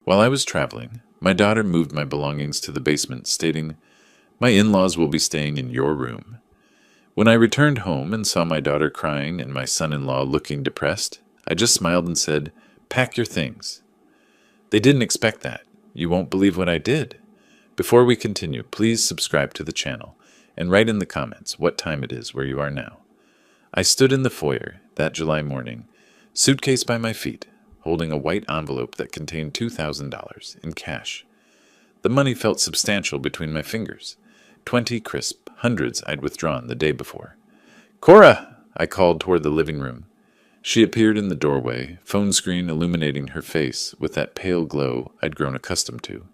While I was traveling, my daughter moved my belongings to the basement, stating, "My in-laws will be staying in your room." When I returned home and saw my daughter crying and my son-in-law looking depressed, I just smiled and said, "Pack your things." They didn't expect that. You won't believe what I did. Before we continue, please subscribe to the channel and write in the comments what time it is where you are now. I stood in the foyer that July morning, suitcase by my feet, holding a white envelope that contained $2,000 in cash. The money felt substantial between my fingers. 20 crisp hundreds I'd withdrawn the day before. "Cora!" I called toward the living room. She appeared in the doorway, phone screen illuminating her face with that pale glow I'd grown accustomed to.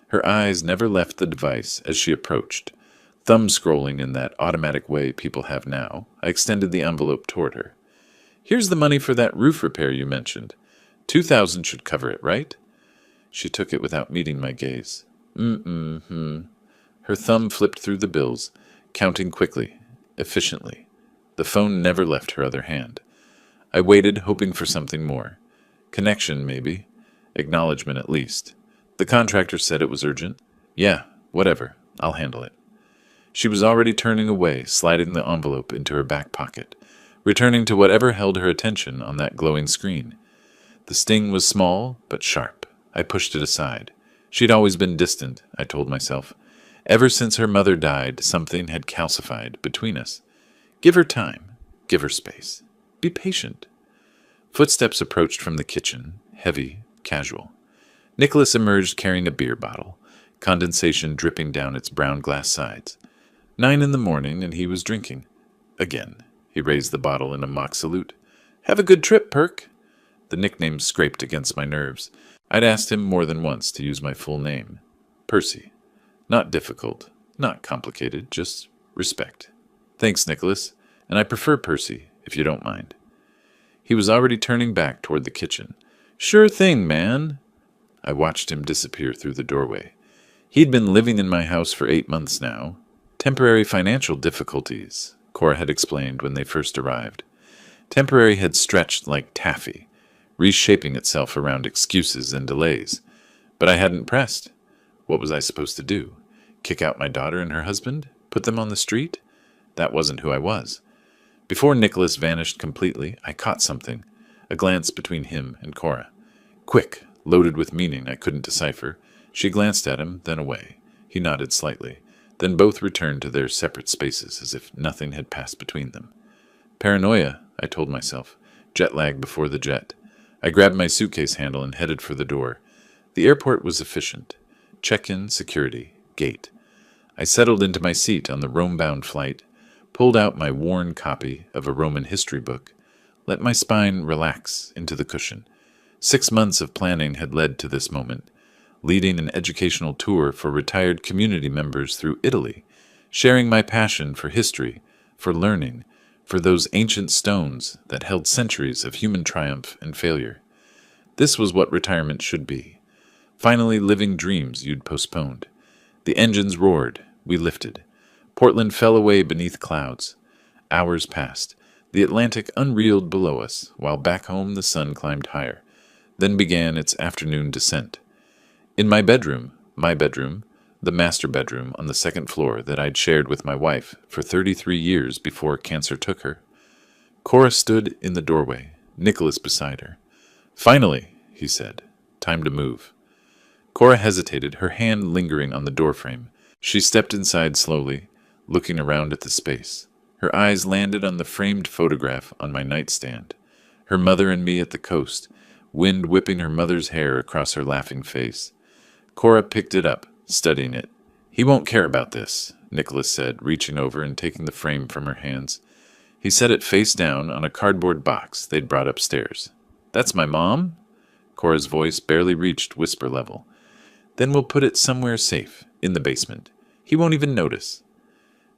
Her eyes never left the device as she approached. Thumb scrolling in that automatic way people have now, I extended the envelope toward her. "Here's the money for that roof repair you mentioned. 2,000 should cover it, right?" She took it without meeting my gaze. Her thumb flipped through the bills, counting quickly, efficiently. The phone never left her other hand. I waited, hoping for something more. Connection, maybe. Acknowledgement, at least. The contractor said it was urgent. "Yeah, whatever. I'll handle it." She was already turning away, sliding the envelope into her back pocket, returning to whatever held her attention on that glowing screen. The sting was small, but sharp. I pushed it aside. She'd always been distant, I told myself. Ever since her mother died, something had calcified between us. Give her time. Give her space. Be patient. Footsteps approached from the kitchen, heavy, casual. Nicholas emerged carrying a beer bottle, condensation dripping down its brown glass sides. 9 in the morning, and he was drinking. Again, he raised the bottle in a mock salute. "Have a good trip, Perk." The nickname scraped against my nerves. I'd asked him more than once to use my full name. Percy. Not difficult, not complicated, just respect. "Thanks, Nicholas, and I prefer Percy, if you don't mind." He was already turning back toward the kitchen. "Sure thing, man." I watched him disappear through the doorway. He'd been living in my house for 8 months now. Temporary financial difficulties, Cora had explained when they first arrived. Temporary had stretched like taffy, reshaping itself around excuses and delays. But I hadn't pressed. What was I supposed to do? Kick out my daughter and her husband? Put them on the street? That wasn't who I was. Before Nicholas vanished completely, I caught something, a glance between him and Cora. Quick, loaded with meaning I couldn't decipher. She glanced at him, then away. He nodded slightly. Then both returned to their separate spaces as if nothing had passed between them. Paranoia, I told myself. Jet lag before the jet. I grabbed my suitcase handle and headed for the door. The airport was efficient. Check-in, security, gate. I settled into my seat on the Rome-bound flight, pulled out my worn copy of a Roman history book, let my spine relax into the cushion. 6 months of planning had led to this moment, leading an educational tour for retired community members through Italy, sharing my passion for history, for learning, for those ancient stones that held centuries of human triumph and failure. This was what retirement should be. Finally living dreams you'd postponed. The engines roared. We lifted. Portland fell away beneath clouds. Hours passed. The Atlantic unreeled below us, while back home the sun climbed higher. Then began its afternoon descent. In my bedroom, the master bedroom on the second floor that I'd shared with my wife for 33 years before cancer took her, Cora stood in the doorway, Nicholas beside her. "Finally," he said. "Time to move." Cora hesitated, her hand lingering on the doorframe. She stepped inside slowly, looking around at the space. Her eyes landed on the framed photograph on my nightstand. Her mother and me at the coast, wind whipping her mother's hair across her laughing face. Cora picked it up, studying it. "He won't care about this," Nicholas said, reaching over and taking the frame from her hands. He set it face down on a cardboard box they'd brought upstairs. "That's my mom?" Cora's voice barely reached whisper level. "Then we'll put it somewhere safe, in the basement. He won't even notice."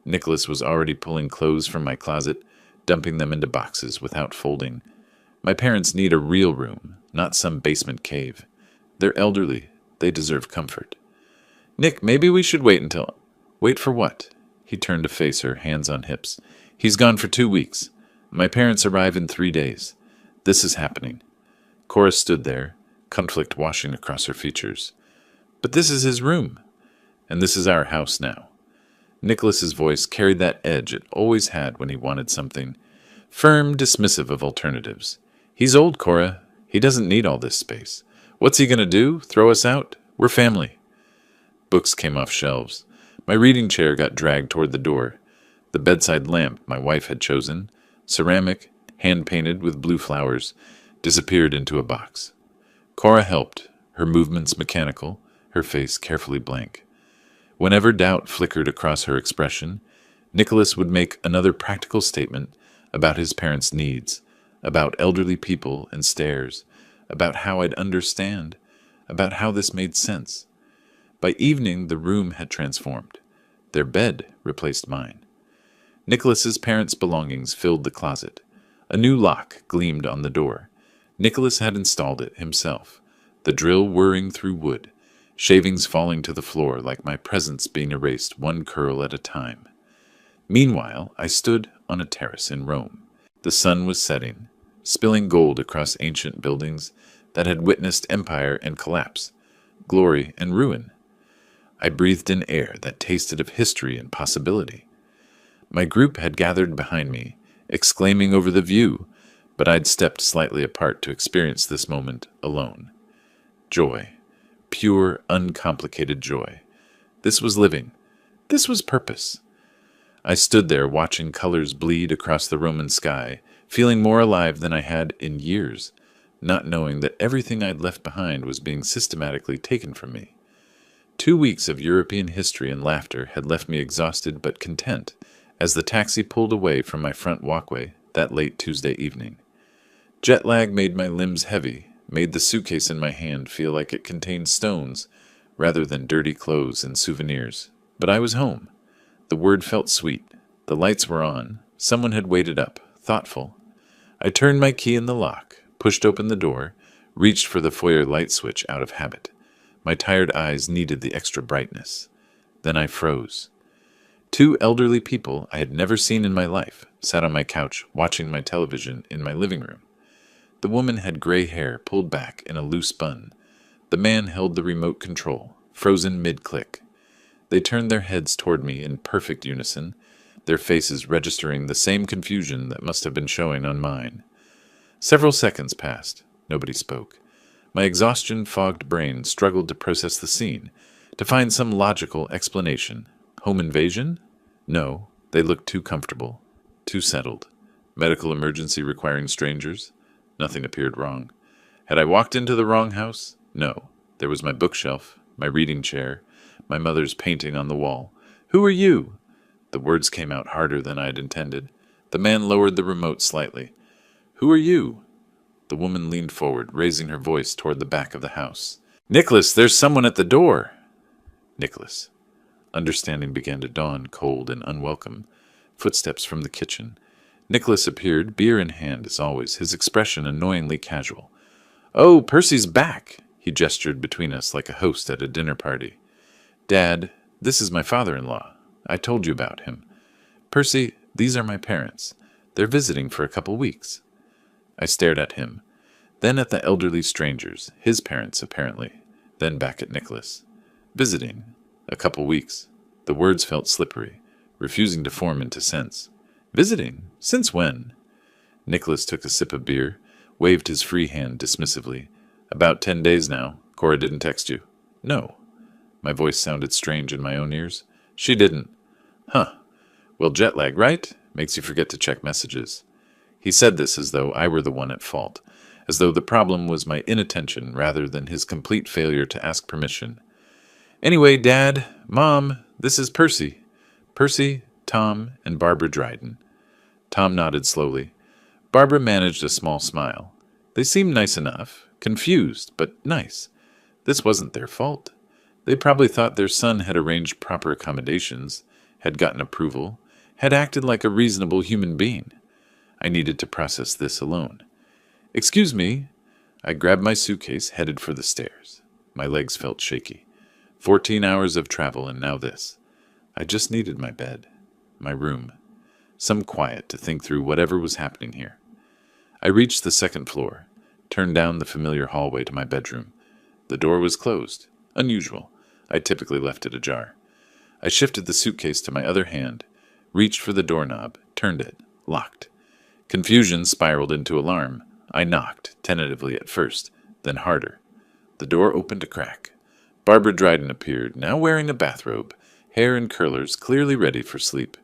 Nicholas was already pulling clothes from my closet, dumping them into boxes without folding. My parents need a real room, not some basement cave. They're elderly. They deserve comfort. "Nick, maybe we should wait until—" "Wait for what?" He turned to face her, hands on hips. "He's gone for 2 weeks. My parents arrive in 3 days. This is happening." Cora stood there, conflict washing across her features. But this is his room, and this is our house now. Nicholas's voice carried that edge it always had when he wanted something. Firm, dismissive of alternatives. He's old, Cora. He doesn't need all this space. What's he gonna do? Throw us out? We're family. Books came off shelves. My reading chair got dragged toward the door. The bedside lamp my wife had chosen, ceramic, hand-painted with blue flowers, disappeared into a box. Cora helped, her movements mechanical, her face carefully blank. Whenever doubt flickered across her expression, Nicholas would make another practical statement about his parents' needs, about elderly people and stairs, about how I'd understand, about how this made sense. By evening, the room had transformed. Their bed replaced mine. Nicholas's parents' belongings filled the closet. A new lock gleamed on the door. Nicholas had installed it himself, the drill whirring through wood, shavings falling to the floor like my presence being erased one curl at a time. Meanwhile, I stood on a terrace in Rome. The sun was setting, spilling gold across ancient buildings that had witnessed empire and collapse, glory and ruin. I breathed in air that tasted of history and possibility. My group had gathered behind me, exclaiming over the view, but I'd stepped slightly apart to experience this moment alone. Joy. Pure, uncomplicated joy. This was living. This was purpose. I stood there watching colors bleed across the Roman sky, feeling more alive than I had in years, not knowing that everything I'd left behind was being systematically taken from me. 2 weeks of European history and laughter had left me exhausted but content as the taxi pulled away from my front walkway that late Tuesday evening. Jet lag made my limbs heavy, made the suitcase in my hand feel like it contained stones rather than dirty clothes and souvenirs. But I was home. The word felt sweet. The lights were on. Someone had waited up, thoughtful. I turned my key in the lock, pushed open the door, reached for the foyer light switch out of habit. My tired eyes needed the extra brightness. Then I froze. 2 elderly people I had never seen in my life sat on my couch watching my television in my living room. The woman had gray hair pulled back in a loose bun. The man held the remote control, frozen mid-click. They turned their heads toward me in perfect unison, their faces registering the same confusion that must have been showing on mine. Several seconds passed. Nobody spoke. My exhaustion-fogged brain struggled to process the scene, to find some logical explanation. Home invasion? No, they looked too comfortable, too settled. Medical emergency requiring strangers? Nothing appeared wrong. Had I walked into the wrong house? No. There was my bookshelf, my reading chair, my mother's painting on the wall. Who are you? The words came out harder than I had intended. The man lowered the remote slightly. Who are you? The woman leaned forward, raising her voice toward the back of the house. Nicholas, there's someone at the door. Nicholas. Understanding began to dawn, cold and unwelcome. Footsteps from the kitchen. Nicholas appeared, beer in hand as always, his expression annoyingly casual. Oh, Percy's back! He gestured between us like a host at a dinner party. Dad, this is my father-in-law. I told you about him. Percy, these are my parents. They're visiting for a couple weeks. I stared at him, then at the elderly strangers, his parents apparently, then back at Nicholas. Visiting. A couple weeks. The words felt slippery, refusing to form into sense. Visiting? Since when? Nicholas took a sip of beer, waved his free hand dismissively. About 10 days now. Cora didn't text you. No. My voice sounded strange in my own ears. She didn't. Huh. Well, jet lag, right? Makes you forget to check messages. He said this as though I were the one at fault, as though the problem was my inattention rather than his complete failure to ask permission. Anyway, Dad, Mom, this is Percy. Percy, Tom, and Barbara Dryden. Tom nodded slowly. Barbara managed a small smile. They seemed nice enough, confused, but nice. This wasn't their fault. They probably thought their son had arranged proper accommodations, had gotten approval, had acted like a reasonable human being. I needed to process this alone. Excuse me. I grabbed my suitcase, headed for the stairs. My legs felt shaky. 14 hours of travel, and now this. I just needed my bed, my room, some quiet to think through whatever was happening here. I reached the second floor. turned down the familiar hallway to my bedroom. The door was closed. Unusual. I typically left it ajar. I shifted the suitcase to my other hand, reached for the doorknob, turned it, locked. Confusion spiraled into alarm. I knocked, tentatively at first, then harder. The door opened a crack. Barbara Dryden appeared, now wearing a bathrobe, hair in curlers, clearly ready for sleep.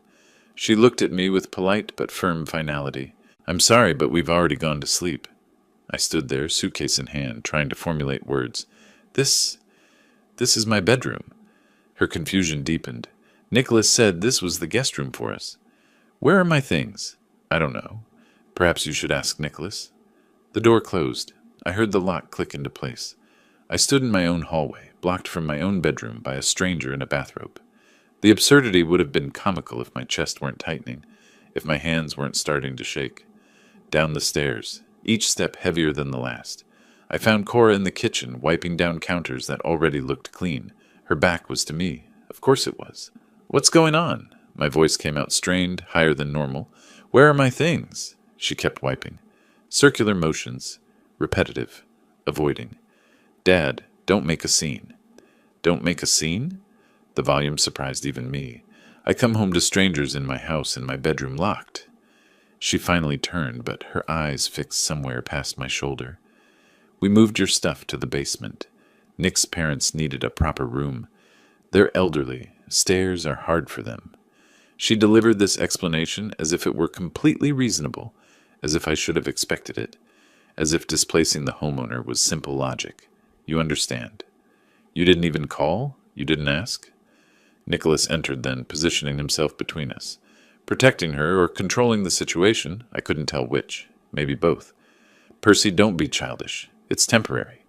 She looked at me with polite but firm finality. "I'm sorry, but we've already gone to sleep." I stood there, suitcase in hand, trying to formulate words. This is my bedroom." Her confusion deepened. "Nicholas said this was the guest room for us." "Where are my things?" "I don't know. Perhaps you should ask Nicholas." The door closed. I heard the lock click into place. I stood in my own hallway, blocked from my own bedroom by a stranger in a bathrobe. The absurdity would have been comical if my chest weren't tightening, if my hands weren't starting to shake. Down the stairs, each step heavier than the last. I found Cora in the kitchen, wiping down counters that already looked clean. Her back was to me. Of course it was. "What's going on?" My voice came out strained, higher than normal. "Where are my things?" She kept wiping. Circular motions. Repetitive. Avoiding. "Dad, don't make a scene." "Don't make a scene?" The volume surprised even me. I come home to strangers in my house and my bedroom locked. She finally turned, but her eyes fixed somewhere past my shoulder. "We moved your stuff to the basement. Nick's parents needed a proper room. They're elderly. Stairs are hard for them." She delivered this explanation as if it were completely reasonable, as if I should have expected it, as if displacing the homeowner was simple logic. "You understand. You didn't even call? You didn't ask?" Nicholas entered then, positioning himself between us. Protecting her or controlling the situation, I couldn't tell which. Maybe both. "Percy, don't be childish. It's temporary."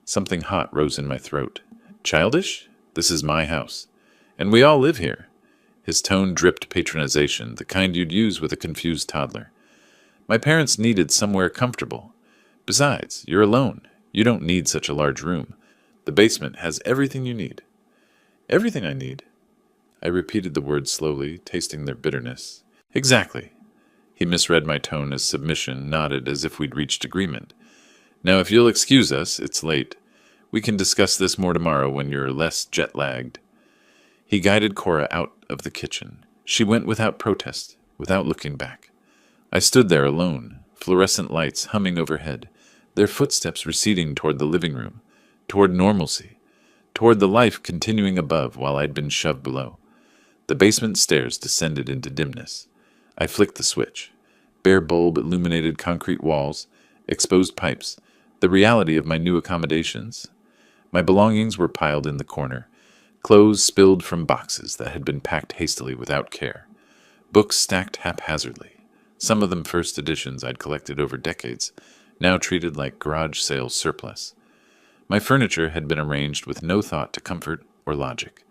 Something hot rose in my throat. "Childish? This is my house. And we all live here." His tone dripped patronization, the kind you'd use with a confused toddler. "My parents needed somewhere comfortable. Besides, you're alone. You don't need such a large room. The basement has everything you need." "Everything I need?" I repeated the words slowly, tasting their bitterness. "Exactly." He misread my tone as submission, nodded as if we'd reached agreement. "Now, if you'll excuse us, it's late. We can discuss this more tomorrow when you're less jet-lagged." He guided Cora out of the kitchen. She went without protest, without looking back. I stood there alone, fluorescent lights humming overhead, their footsteps receding toward the living room, toward normalcy, toward the life continuing above while I'd been shoved below. The basement stairs descended into dimness. I flicked the switch. Bare bulb-illuminated concrete walls, exposed pipes, the reality of my new accommodations. My belongings were piled in the corner, clothes spilled from boxes that had been packed hastily without care, books stacked haphazardly, some of them first editions I'd collected over decades, now treated like garage sale surplus. My furniture had been arranged with no thought to comfort or logic.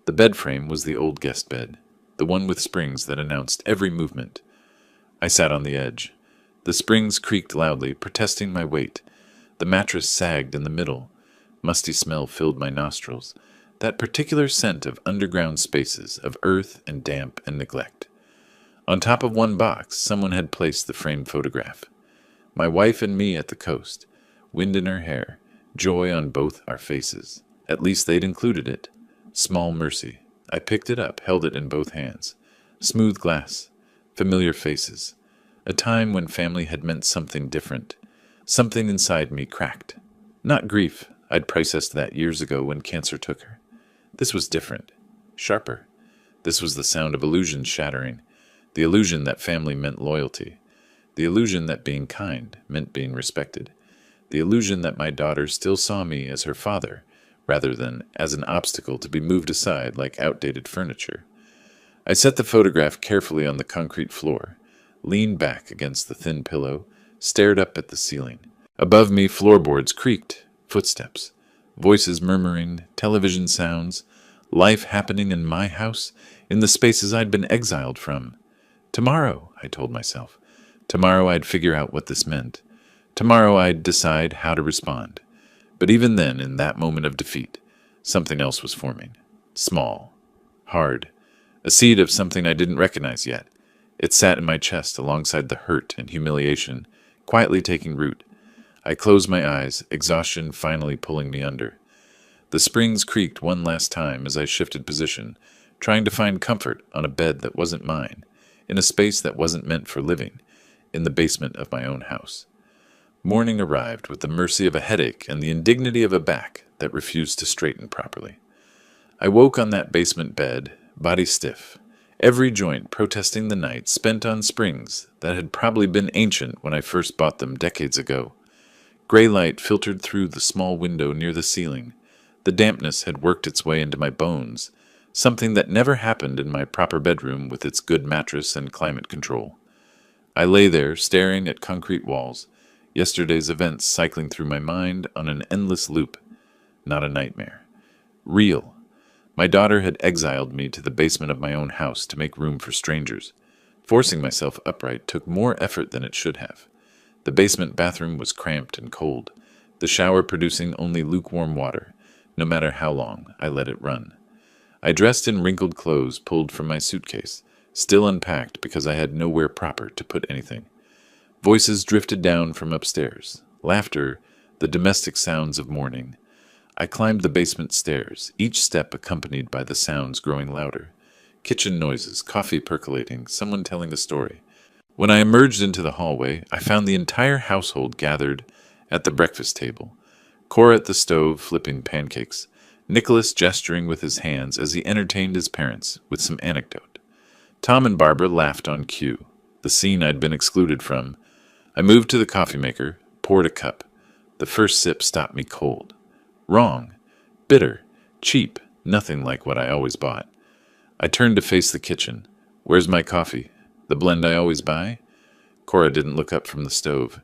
The bed frame was the old guest bed, the one with springs that announced every movement. I sat on the edge. The springs creaked loudly, protesting my weight. The mattress sagged in the middle. Musty smell filled my nostrils, that particular scent of underground spaces, of earth and damp and neglect. On top of one box, someone had placed the framed photograph. My wife and me at the coast, wind in her hair, joy on both our faces. At least they'd included it. Small mercy. I picked it up, held it in both hands. Smooth glass. Familiar faces. A time when family had meant something different. Something inside me cracked. Not grief. I'd processed that years ago when cancer took her. This was different. Sharper. This was the sound of illusions shattering. The illusion that family meant loyalty. The illusion that being kind meant being respected. The illusion that my daughter still saw me as her father, rather than as an obstacle to be moved aside like outdated furniture. I set the photograph carefully on the concrete floor, leaned back against the thin pillow, stared up at the ceiling. Above me, floorboards creaked, footsteps, voices murmuring, television sounds, life happening in my house, in the spaces I'd been exiled from. Tomorrow, I told myself. Tomorrow I'd figure out what this meant. Tomorrow I'd decide how to respond. But even then, in that moment of defeat, something else was forming. Small. Hard. A seed of something I didn't recognize yet. It sat in my chest alongside the hurt and humiliation, quietly taking root. I closed my eyes, exhaustion finally pulling me under. The springs creaked one last time as I shifted position, trying to find comfort on a bed that wasn't mine, in a space that wasn't meant for living, in the basement of my own house. Morning arrived with the mercy of a headache and the indignity of a back that refused to straighten properly. I woke on that basement bed, body stiff, every joint protesting the night spent on springs that had probably been ancient when I first bought them decades ago. Gray light filtered through the small window near the ceiling. The dampness had worked its way into my bones, something that never happened in my proper bedroom with its good mattress and climate control. I lay there, staring at concrete walls, yesterday's events cycling through my mind on an endless loop. Not a nightmare. Real. My daughter had exiled me to the basement of my own house to make room for strangers. Forcing myself upright took more effort than it should have. The basement bathroom was cramped and cold, the shower producing only lukewarm water, no matter how long I let it run. I dressed in wrinkled clothes pulled from my suitcase, still unpacked because I had nowhere proper to put anything. Voices drifted down from upstairs, laughter, the domestic sounds of morning. I climbed the basement stairs, each step accompanied by the sounds growing louder. Kitchen noises, coffee percolating, someone telling a story. When I emerged into the hallway, I found the entire household gathered at the breakfast table. Cora at the stove flipping pancakes, Nicholas gesturing with his hands as he entertained his parents with some anecdote. Tom and Barbara laughed on cue, the scene I'd been excluded from. I moved to the coffee maker, poured a cup. The first sip stopped me cold. Wrong. Bitter. Cheap. Nothing like what I always bought. I turned to face the kitchen. Where's my coffee? The blend I always buy? Cora didn't look up from the stove.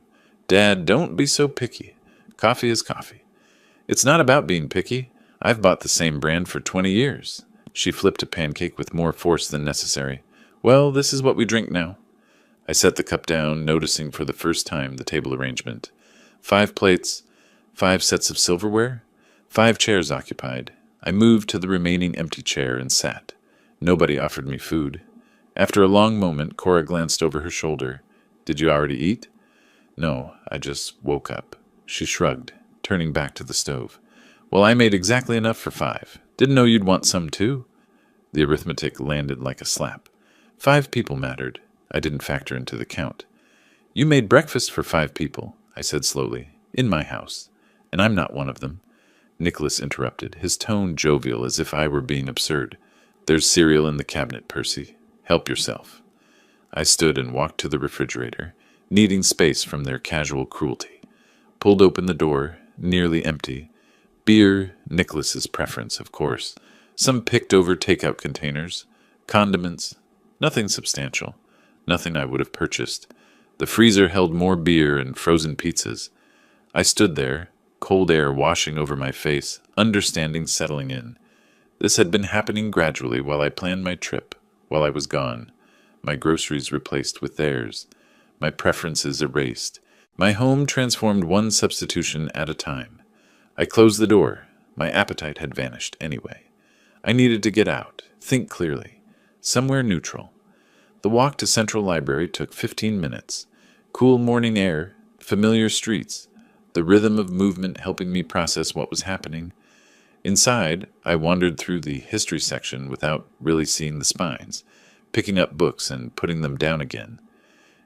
Dad, don't be so picky. Coffee is coffee. It's not about being picky. I've bought the same brand for 20 years. She flipped a pancake with more force than necessary. Well, this is what we drink now. I set the cup down, noticing for the first time the table arrangement. 5 plates, 5 sets of silverware, 5 chairs occupied. I moved to the remaining empty chair and sat. Nobody offered me food. After a long moment, Cora glanced over her shoulder. Did you already eat? No, I just woke up. She shrugged, turning back to the stove. Well, I made exactly enough for 5. Didn't know you'd want some too. The arithmetic landed like a slap. 5 people mattered. I didn't factor into the count. You made breakfast for 5 people, I said slowly, in my house. And I'm not one of them. Nicholas interrupted, his tone jovial as if I were being absurd. There's cereal in the cabinet, Percy. Help yourself. I stood and walked to the refrigerator, needing space from their casual cruelty. Pulled open the door, nearly empty. Beer, Nicholas's preference, of course. Some picked-over takeout containers. Condiments. Nothing substantial. Nothing I would have purchased. The freezer held more beer and frozen pizzas. I stood there, cold air washing over my face, understanding settling in. This had been happening gradually while I planned my trip, while I was gone. My groceries replaced with theirs. My preferences erased. My home transformed one substitution at a time. I closed the door. My appetite had vanished anyway. I needed to get out, think clearly. Somewhere neutral. The walk to Central Library took 15 minutes. Cool morning air, familiar streets, the rhythm of movement helping me process what was happening. Inside, I wandered through the history section without really seeing the spines, picking up books and putting them down again.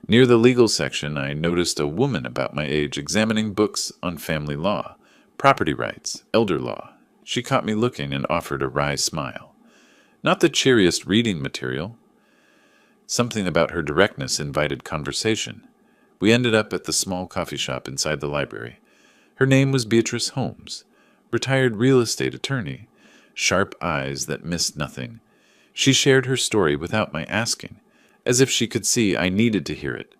Near the legal section, I noticed a woman about my age examining books on family law, property rights, elder law. She caught me looking and offered a wry smile. Not the cheeriest reading material. Something about her directness invited conversation. We ended up at the small coffee shop inside the library. Her name was Beatrice Holmes, retired real estate attorney, sharp eyes that missed nothing. She shared her story without my asking, as if she could see I needed to hear it.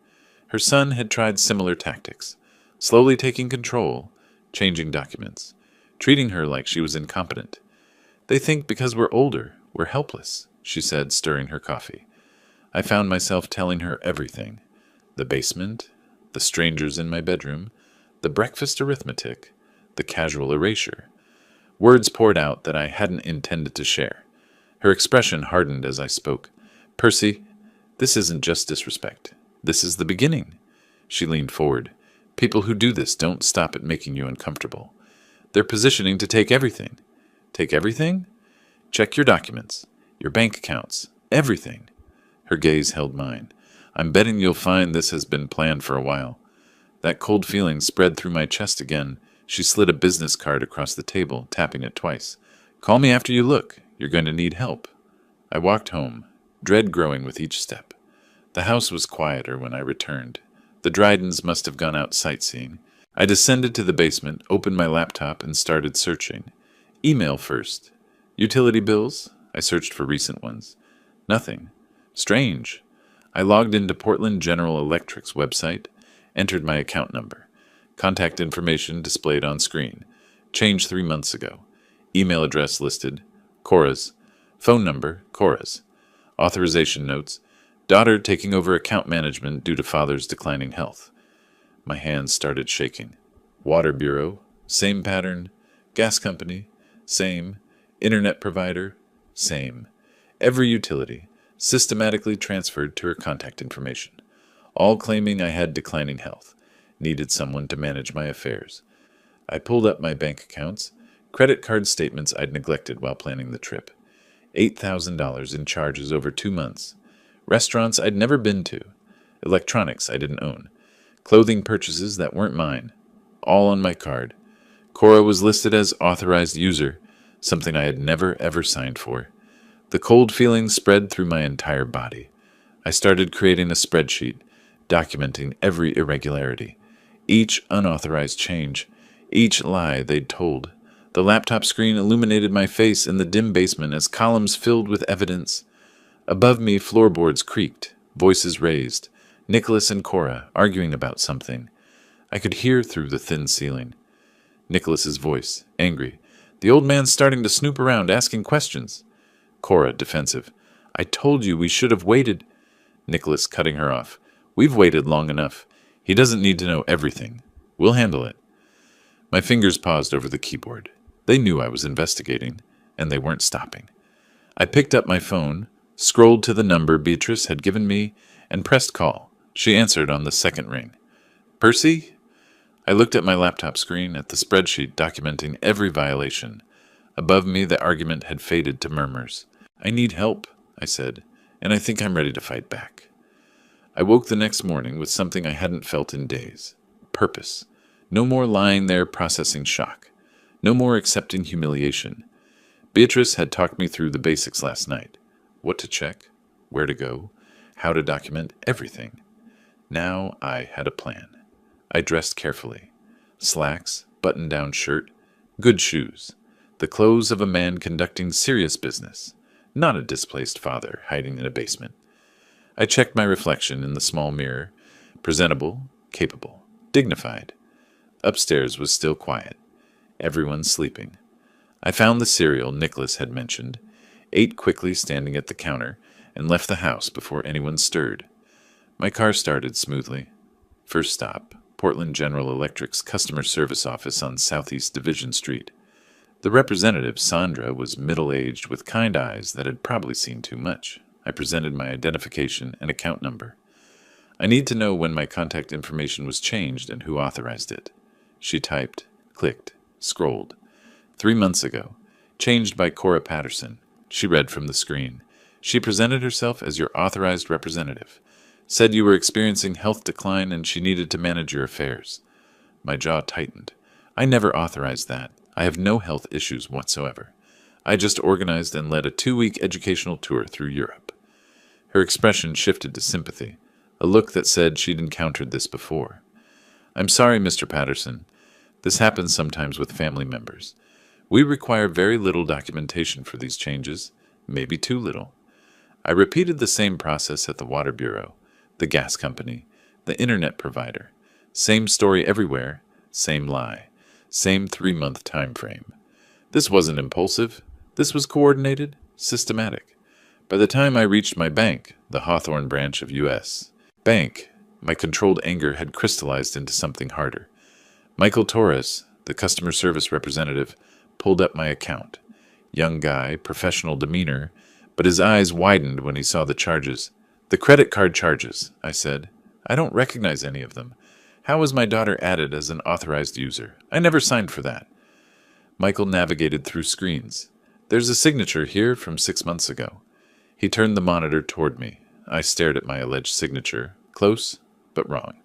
Her son had tried similar tactics, slowly taking control, changing documents, treating her like she was incompetent. They think because we're older, we're helpless, she said, stirring her coffee. I found myself telling her everything. The basement, the strangers in my bedroom, the breakfast arithmetic, the casual erasure. Words poured out that I hadn't intended to share. Her expression hardened as I spoke. Percy, this isn't just disrespect. This is the beginning. She leaned forward. People who do this don't stop at making you uncomfortable. They're positioning to take everything. Take everything? Check your documents, your bank accounts, everything. Her gaze held mine. I'm betting you'll find this has been planned for a while. That cold feeling spread through my chest again. She slid a business card across the table, tapping it twice. Call me after you look. You're going to need help. I walked home, dread growing with each step. The house was quieter when I returned. The Drydens must have gone out sightseeing. I descended to the basement, opened my laptop, and started searching. Email first. Utility bills? I searched for recent ones. Nothing. Strange. I logged into Portland General Electric's website, entered my account number. Contact information displayed on screen. Changed 3 months ago. Email address listed. Cora's. Phone number. Cora's. Authorization notes. Daughter taking over account management due to father's declining health. My hands started shaking. Water Bureau. Same pattern. Gas company. Same. Internet provider. Same. Every utility. Systematically transferred to her contact information. All claiming I had declining health. Needed someone to manage my affairs. I pulled up my bank accounts. Credit card statements I'd neglected while planning the trip. $8,000 in charges over 2 months. Restaurants I'd never been to. Electronics I didn't own. Clothing purchases that weren't mine. All on my card. Cora was listed as authorized user, something I had never ever signed for. The cold feeling spread through my entire body. I started creating a spreadsheet, documenting every irregularity, each unauthorized change, each lie they'd told. The laptop screen illuminated my face in the dim basement as columns filled with evidence. Above me, floorboards creaked, voices raised. Nicholas and Cora arguing about something. I could hear through the thin ceiling. Nicholas's voice, angry. The old man's starting to snoop around, asking questions. Cora, defensive. I told you we should have waited. Nicholas cutting her off. We've waited long enough. He doesn't need to know everything. We'll handle it. My fingers paused over the keyboard. They knew I was investigating, and they weren't stopping. I picked up my phone, scrolled to the number Beatrice had given me, and pressed call. She answered on the second ring. Percy? I looked at my laptop screen, at the spreadsheet documenting every violation. Above me, the argument had faded to murmurs. I need help, I said, and I think I'm ready to fight back. I woke the next morning with something I hadn't felt in days. Purpose. No more lying there processing shock. No more accepting humiliation. Beatrice had talked me through the basics last night. What to check, where to go, how to document everything. Now I had a plan. I dressed carefully. Slacks, button-down shirt, good shoes. The clothes of a man conducting serious business, not a displaced father hiding in a basement. I checked my reflection in the small mirror. Presentable, capable, dignified. Upstairs was still quiet. Everyone sleeping. I found the cereal Nicholas had mentioned, ate quickly standing at the counter, and left the house before anyone stirred. My car started smoothly. First stop, Portland General Electric's customer service office on Southeast Division Street. The representative, Sandra, was middle-aged with kind eyes that had probably seen too much. I presented my identification and account number. I need to know when my contact information was changed and who authorized it. She typed, clicked, scrolled. 3 months ago. Changed by Cora Patterson. She read from the screen. She presented herself as your authorized representative. Said you were experiencing health decline and she needed to manage your affairs. My jaw tightened. I never authorized that. I have no health issues whatsoever. I just organized and led a 2-week educational tour through Europe. Her expression shifted to sympathy, a look that said she'd encountered this before. I'm sorry, Mr. Patterson. This happens sometimes with family members. We require very little documentation for these changes, maybe too little. I repeated the same process at the Water Bureau, the gas company, the internet provider. Same story everywhere, same lie, same 3-month time frame. This wasn't impulsive. This was coordinated, systematic. By the time I reached my bank, the Hawthorne branch of U.S. Bank, my controlled anger had crystallized into something harder. Michael Torres, the customer service representative, pulled up my account. Young guy, professional demeanor, but his eyes widened when he saw the charges. The credit card charges, I said. I don't recognize any of them. How was my daughter added as an authorized user? I never signed for that. Michael navigated through screens. There's a signature here from 6 months ago. He turned the monitor toward me. I stared at my alleged signature. Close, but wrong.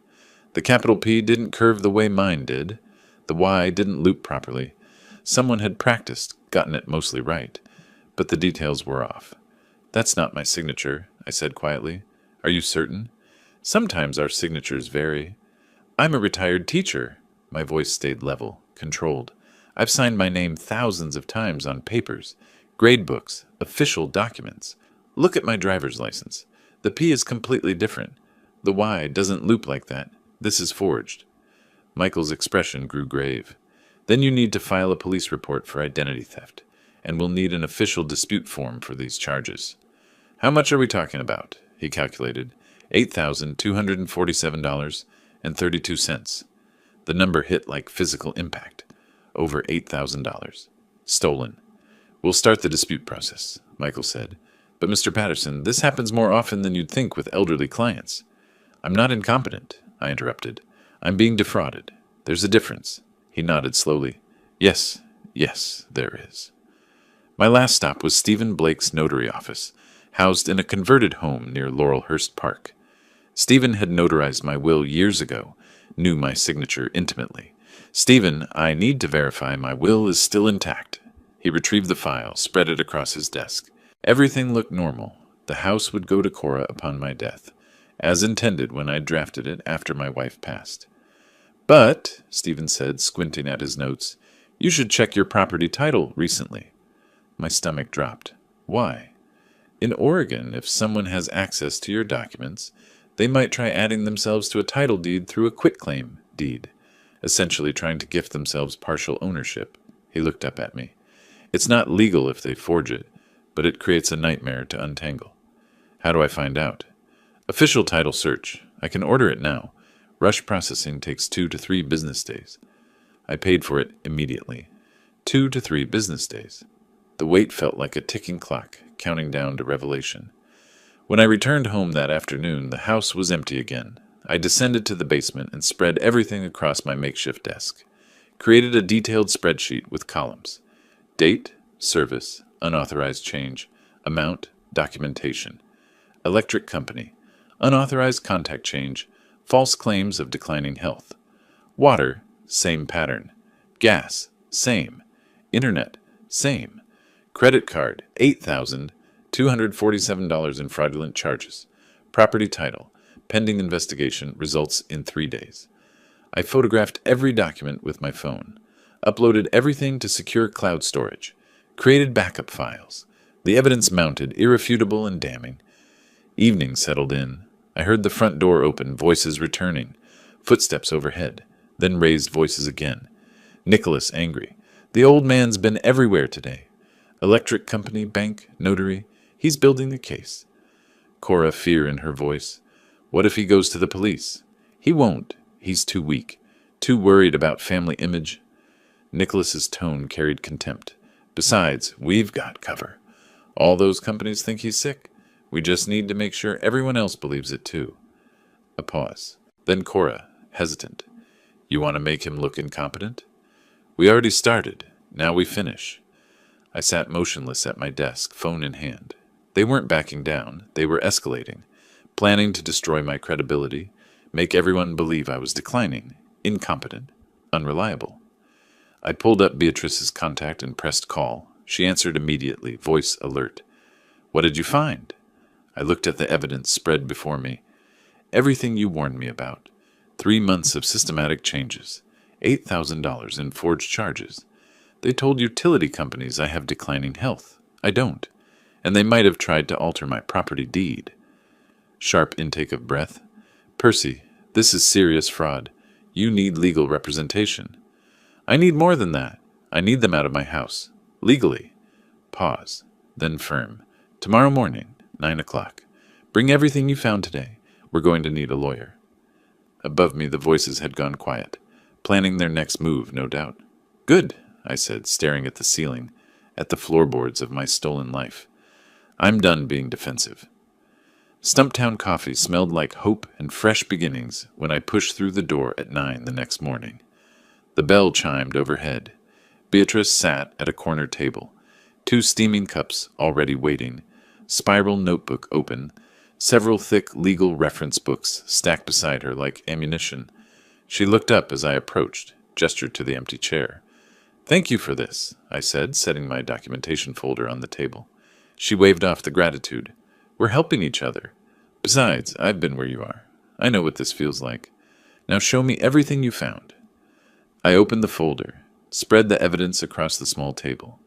The capital P didn't curve the way mine did. The Y didn't loop properly. Someone had practiced, gotten it mostly right. But the details were off. That's not my signature, I said quietly. Are you certain? Sometimes our signatures vary. I'm a retired teacher. My voice stayed level, controlled. I've signed my name thousands of times on papers, grade books, official documents. Look at my driver's license. The P is completely different. The Y doesn't loop like that. This is forged. Michael's expression grew grave. Then you need to file a police report for identity theft, and we'll need an official dispute form for these charges. How much are we talking about? He calculated. $8,247.32. The number hit like physical impact. Over $8,000. Stolen. We'll start the dispute process, Michael said. But Mr. Patterson, this happens more often than you'd think with elderly clients. I'm not incompetent, I interrupted. I'm being defrauded. There's a difference. He nodded slowly. Yes, there is. My last stop was Stephen Blake's notary office, housed in a converted home near Laurelhurst Park. Stephen had notarized my will years ago, knew my signature intimately. Stephen, I need to verify my will is still intact. He retrieved the file, spread it across his desk. Everything looked normal. The house would go to Cora upon my death, as intended when I drafted it after my wife passed. But, Stephen said, squinting at his notes, you should check your property title recently. My stomach dropped. Why? In Oregon, if someone has access to your documents, they might try adding themselves to a title deed through a quitclaim deed, essentially trying to gift themselves partial ownership. He looked up at me. It's not legal if they forge it, but it creates a nightmare to untangle. How do I find out? Official title search. I can order it now. Rush processing takes 2 to 3 business days. I paid for it immediately. 2 to 3 business days. The wait felt like a ticking clock, counting down to revelation. When I returned home that afternoon, the house was empty again. I descended to the basement and spread everything across my makeshift desk. Created a detailed spreadsheet with columns. Date, service, unauthorized change, amount, documentation. Electric company, unauthorized contact change, false claims of declining health. Water, same pattern. Gas, same. Internet, same. Credit card, $8,247 in fraudulent charges. Property title, pending investigation, results in 3 days. I photographed every document with my phone, uploaded everything to secure cloud storage, created backup files. The evidence mounted, irrefutable and damning. Evening settled in. I heard the front door open, voices returning, footsteps overhead, then raised voices again. Nicholas angry. The old man's been everywhere today. Electric company, bank, notary. He's building the case. Cora, fear in her voice. What if he goes to the police? He won't. He's too weak. Too worried about family image. Nicholas's tone carried contempt. Besides, we've got cover. All those companies think he's sick. We just need to make sure everyone else believes it too. A pause. Then Cora, hesitant. You want to make him look incompetent? We already started. Now we finish. I sat motionless at my desk, phone in hand. They weren't backing down. They were escalating, planning to destroy my credibility, make everyone believe I was declining, incompetent, unreliable. I pulled up Beatrice's contact and pressed call. She answered immediately, voice alert. What did you find? I looked at the evidence spread before me. Everything you warned me about. 3 months of systematic changes. $8,000 in forged charges. They told utility companies I have declining health. I don't. And they might have tried to alter my property deed. Sharp intake of breath. Percy, this is serious fraud. You need legal representation. I need more than that. I need them out of my house. Legally. Pause. Then firm. Tomorrow morning, 9 o'clock. Bring everything you found today. We're going to need a lawyer. Above me, the voices had gone quiet, planning their next move, no doubt. Good, I said, staring at the ceiling, at the floorboards of my stolen life. I'm done being defensive. Stumptown coffee smelled like hope and fresh beginnings when I pushed through the door at 9 the next morning. The bell chimed overhead. Beatrice sat at a corner table, 2 steaming cups already waiting, spiral notebook open, several thick legal reference books stacked beside her like ammunition. She looked up as I approached, gestured to the empty chair. "Thank you for this," I said, setting my documentation folder on the table. She waved off the gratitude. "We're helping each other. Besides, I've been where you are. I know what this feels like. Now show me everything you found." I opened the folder, spread the evidence across the small table.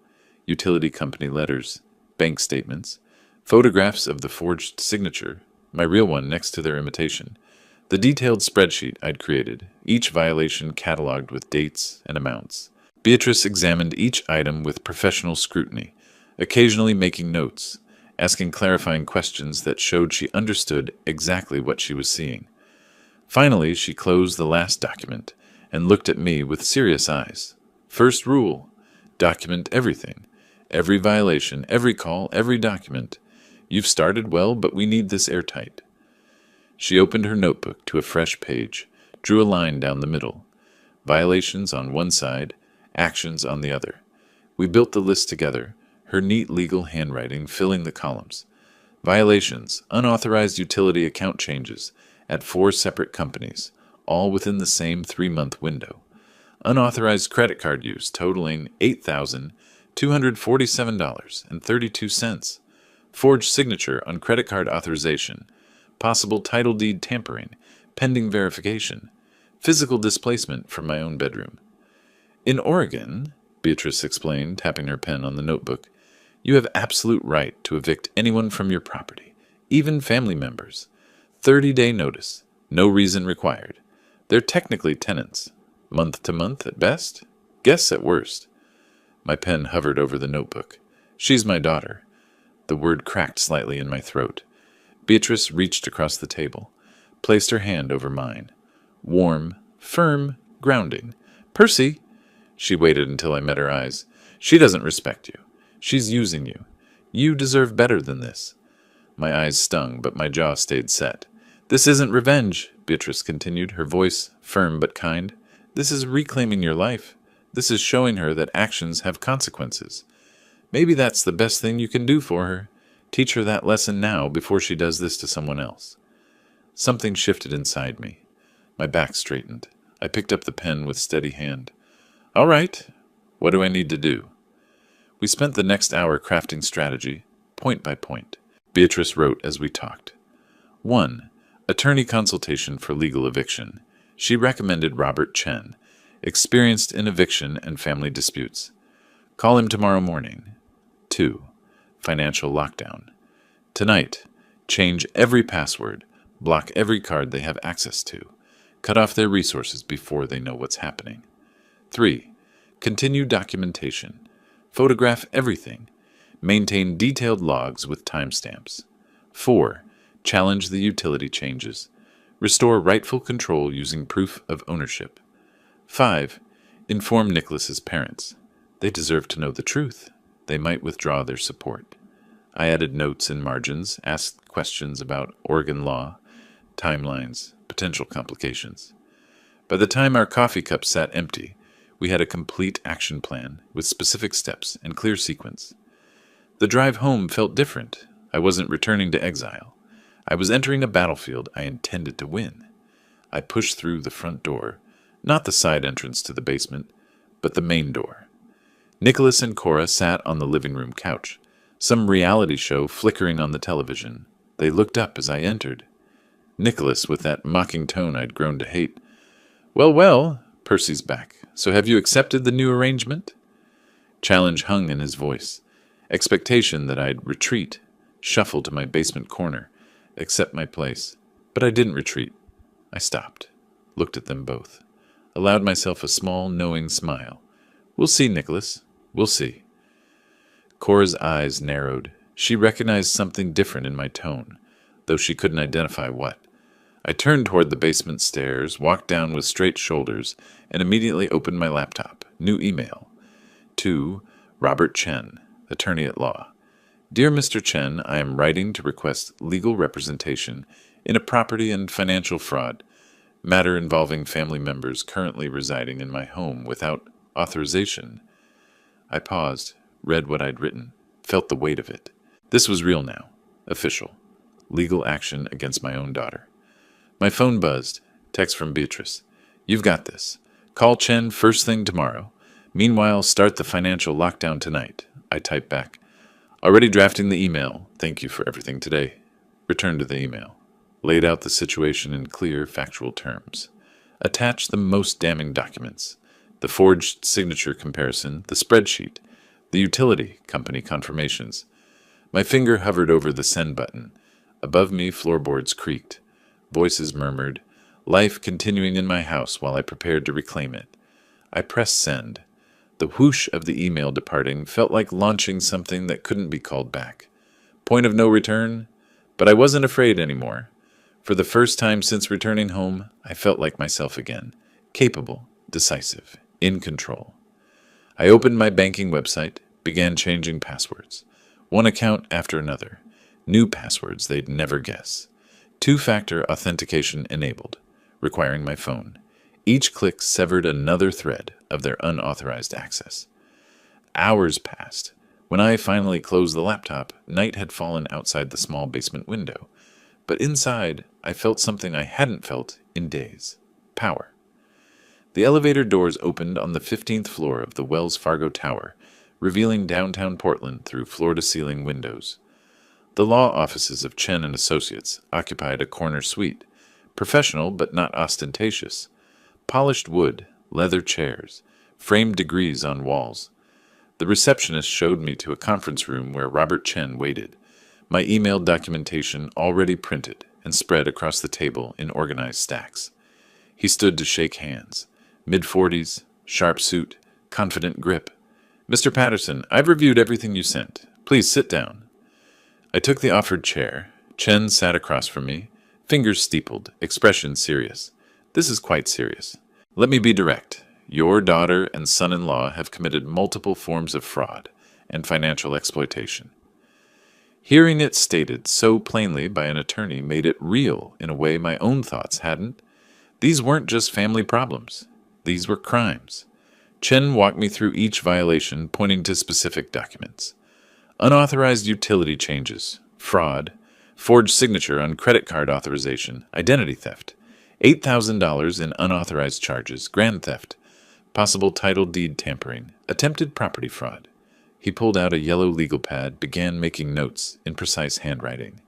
Utility company letters, bank statements, photographs of the forged signature, my real one next to their imitation, the detailed spreadsheet I'd created, each violation cataloged with dates and amounts. Beatrice examined each item with professional scrutiny, occasionally making notes, asking clarifying questions that showed she understood exactly what she was seeing. Finally, she closed the last document and looked at me with serious eyes. "First rule: document everything. Every violation, every call, every document. You've started well, but we need this airtight." She opened her notebook to a fresh page, drew a line down the middle. Violations on one side, actions on the other. We built the list together, her neat legal handwriting filling the columns. Violations, unauthorized utility account changes at 4 separate companies, all within the same 3-month window. Unauthorized credit card use totaling $8,247.32. Forged signature on credit card authorization. Possible title deed tampering, pending verification. Physical displacement from my own bedroom. "In Oregon," Beatrice explained, tapping her pen on the notebook, "you have absolute right to evict anyone from your property, even family members. 30-day notice, no reason required. They're technically tenants. Month to month at best, guess at worst." My pen hovered over the notebook. "She's my daughter." The word cracked slightly in my throat. Beatrice reached across the table, placed her hand over mine. Warm, firm, grounding. "Percy!" She waited until I met her eyes. "She doesn't respect you. She's using you. You deserve better than this." My eyes stung, but my jaw stayed set. "This isn't revenge," Beatrice continued, her voice firm but kind. "This is reclaiming your life. This is showing her that actions have consequences. Maybe that's the best thing you can do for her. Teach her that lesson now before she does this to someone else." Something shifted inside me. My back straightened. I picked up the pen with steady hand. "All right. What do I need to do?" We spent the next hour crafting strategy, point by point. Beatrice wrote as we talked. 1. Attorney consultation for legal eviction. She recommended Robert Chen, experienced in eviction and family disputes. Call him tomorrow morning. 2. Financial lockdown. Tonight, change every password, block every card they have access to, cut off their resources before they know what's happening. 3. Continue documentation. Photograph everything. Maintain detailed logs with timestamps. 4. Challenge the utility changes. Restore rightful control using proof of ownership. 5. Inform Nicholas's parents. They deserve to know the truth. They might withdraw their support. I added notes in margins, asked questions about Oregon law, timelines, potential complications. By the time our coffee cups sat empty, we had a complete action plan with specific steps and clear sequence. The drive home felt different. I wasn't returning to exile. I was entering a battlefield I intended to win. I pushed through the front door, not the side entrance to the basement, but the main door. Nicholas and Cora sat on the living room couch, some reality show flickering on the television. They looked up as I entered. Nicholas, with that mocking tone I'd grown to hate. "Well, well, Percy's back. So have you accepted the new arrangement?" Challenge hung in his voice. Expectation that I'd retreat, shuffle to my basement corner, accept my place. But I didn't retreat. I stopped, looked at them both, allowed myself a small, knowing smile. "We'll see, Nicholas. We'll see." Cora's eyes narrowed. She recognized something different in my tone, though she couldn't identify what. I turned toward the basement stairs, walked down with straight shoulders, and immediately opened my laptop. New email. To Robert Chen, attorney at law. Dear Mr. Chen, I am writing to request legal representation in a property and financial fraud matter involving family members currently residing in my home without authorization. I paused, read what I'd written, felt the weight of it. This was real now. Official. Legal action against my own daughter. My phone buzzed. Text from Beatrice. You've got this. Call Chen first thing tomorrow. Meanwhile, start the financial lockdown tonight. I typed back. Already drafting the email. Thank you for everything today. Returned to the email. Laid out the situation in clear, factual terms. Attached the most damning documents. The forged signature comparison, the spreadsheet, the utility company confirmations. My finger hovered over the send button. Above me, floorboards creaked. Voices murmured, life continuing in my house while I prepared to reclaim it. I pressed send. The whoosh of the email departing felt like launching something that couldn't be called back. Point of no return? But I wasn't afraid anymore. For the first time since returning home, I felt like myself again. Capable, decisive, in control. I opened my banking website, began changing passwords. One account after another. New passwords they'd never guess. Two-factor authentication enabled, requiring my phone. Each click severed another thread of their unauthorized access. Hours passed. When I finally closed the laptop, night had fallen outside the small basement window. But inside, I felt something I hadn't felt in days. Power. The elevator doors opened on the 15th floor of the Wells Fargo Tower, revealing downtown Portland through floor-to-ceiling windows. The law offices of Chen and Associates occupied a corner suite, professional but not ostentatious. Polished wood, leather chairs, framed degrees on walls. The receptionist showed me to a conference room where Robert Chen waited, my emailed documentation already printed and spread across the table in organized stacks. He stood to shake hands, mid-40s, sharp suit, confident grip. Mr. Patterson, I've reviewed everything you sent. Please sit down. I took the offered chair. Chen sat across from me, fingers steepled, expression serious. This is quite serious. Let me be direct. Your daughter and son-in-law have committed multiple forms of fraud and financial exploitation. Hearing it stated so plainly by an attorney made it real in a way my own thoughts hadn't. These weren't just family problems. These were crimes. Chen walked me through each violation, pointing to specific documents. Unauthorized utility changes, fraud, forged signature on credit card authorization, identity theft, $8,000 in unauthorized charges, grand theft, possible title deed tampering, attempted property fraud. He pulled out a yellow legal pad, began making notes in precise handwriting.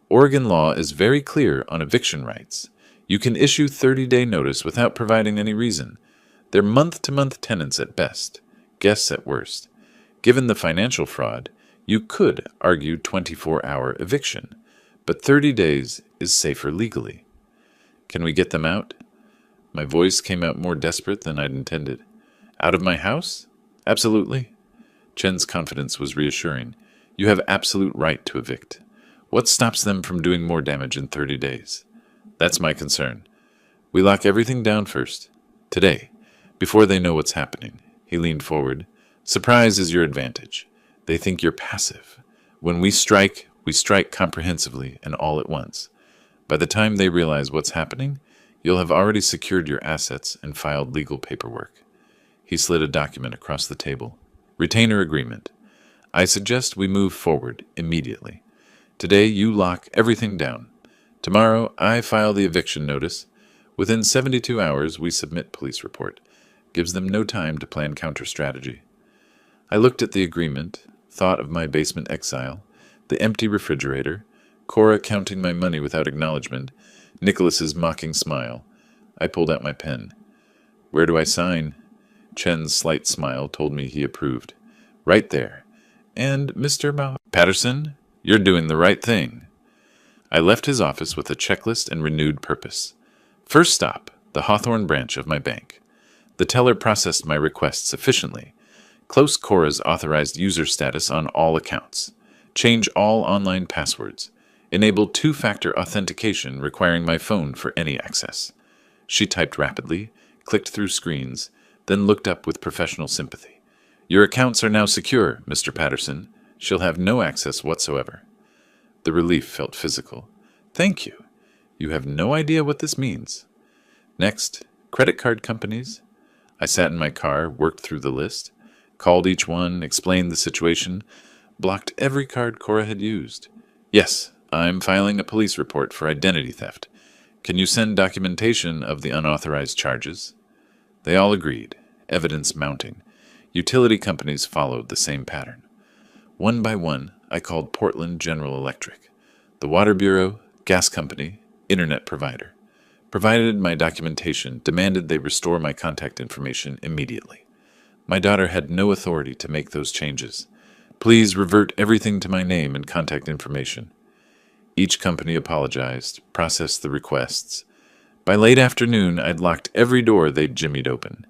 Oregon law is very clear on eviction rights. You can issue 30-day notice without providing any reason. They're month-to-month tenants at best, guests at worst. Given the financial fraud, you could argue 24-hour eviction, but 30 days is safer legally. Can we get them out? My voice came out more desperate than I'd intended. Out of my house? Absolutely. Chen's confidence was reassuring. You have absolute right to evict. What stops them from doing more damage in 30 days? That's my concern. We lock everything down first. Today, before they know what's happening. He leaned forward. Surprise is your advantage. They think you're passive. When we strike comprehensively and all at once. By the time they realize what's happening, you'll have already secured your assets and filed legal paperwork. He slid a document across the table. Retainer agreement. I suggest we move forward immediately. Today you lock everything down. Tomorrow I file the eviction notice. Within 72 hours we submit police report. Gives them no time to plan counter-strategy. I looked at the agreement, thought of my basement exile, the empty refrigerator, Cora counting my money without acknowledgement, Nicholas's mocking smile. I pulled out my pen. Where do I sign? Chen's slight smile told me he approved. Right there. And Mr. Patterson, you're doing the right thing. I left his office with a checklist and renewed purpose. First stop, the Hawthorne branch of my bank. The teller processed my requests efficiently. Close Cora's authorized user status on all accounts. Change all online passwords. Enable two-factor authentication requiring my phone for any access. She typed rapidly, clicked through screens, then looked up with professional sympathy. Your accounts are now secure, Mr. Patterson. She'll have no access whatsoever. The relief felt physical. Thank you. You have no idea what this means. Next, credit card companies. I sat in my car, worked through the list, called each one, explained the situation, blocked every card Cora had used. Yes, I'm filing a police report for identity theft. Can you send documentation of the unauthorized charges? They all agreed, evidence mounting. Utility companies followed the same pattern. One by one, I called Portland General Electric, the Water Bureau, gas company, internet provider. Provided my documentation, demanded they restore my contact information immediately. My daughter had no authority to make those changes. Please revert everything to my name and contact information. Each company apologized, processed the requests. By late afternoon, I'd locked every door they'd jimmied open.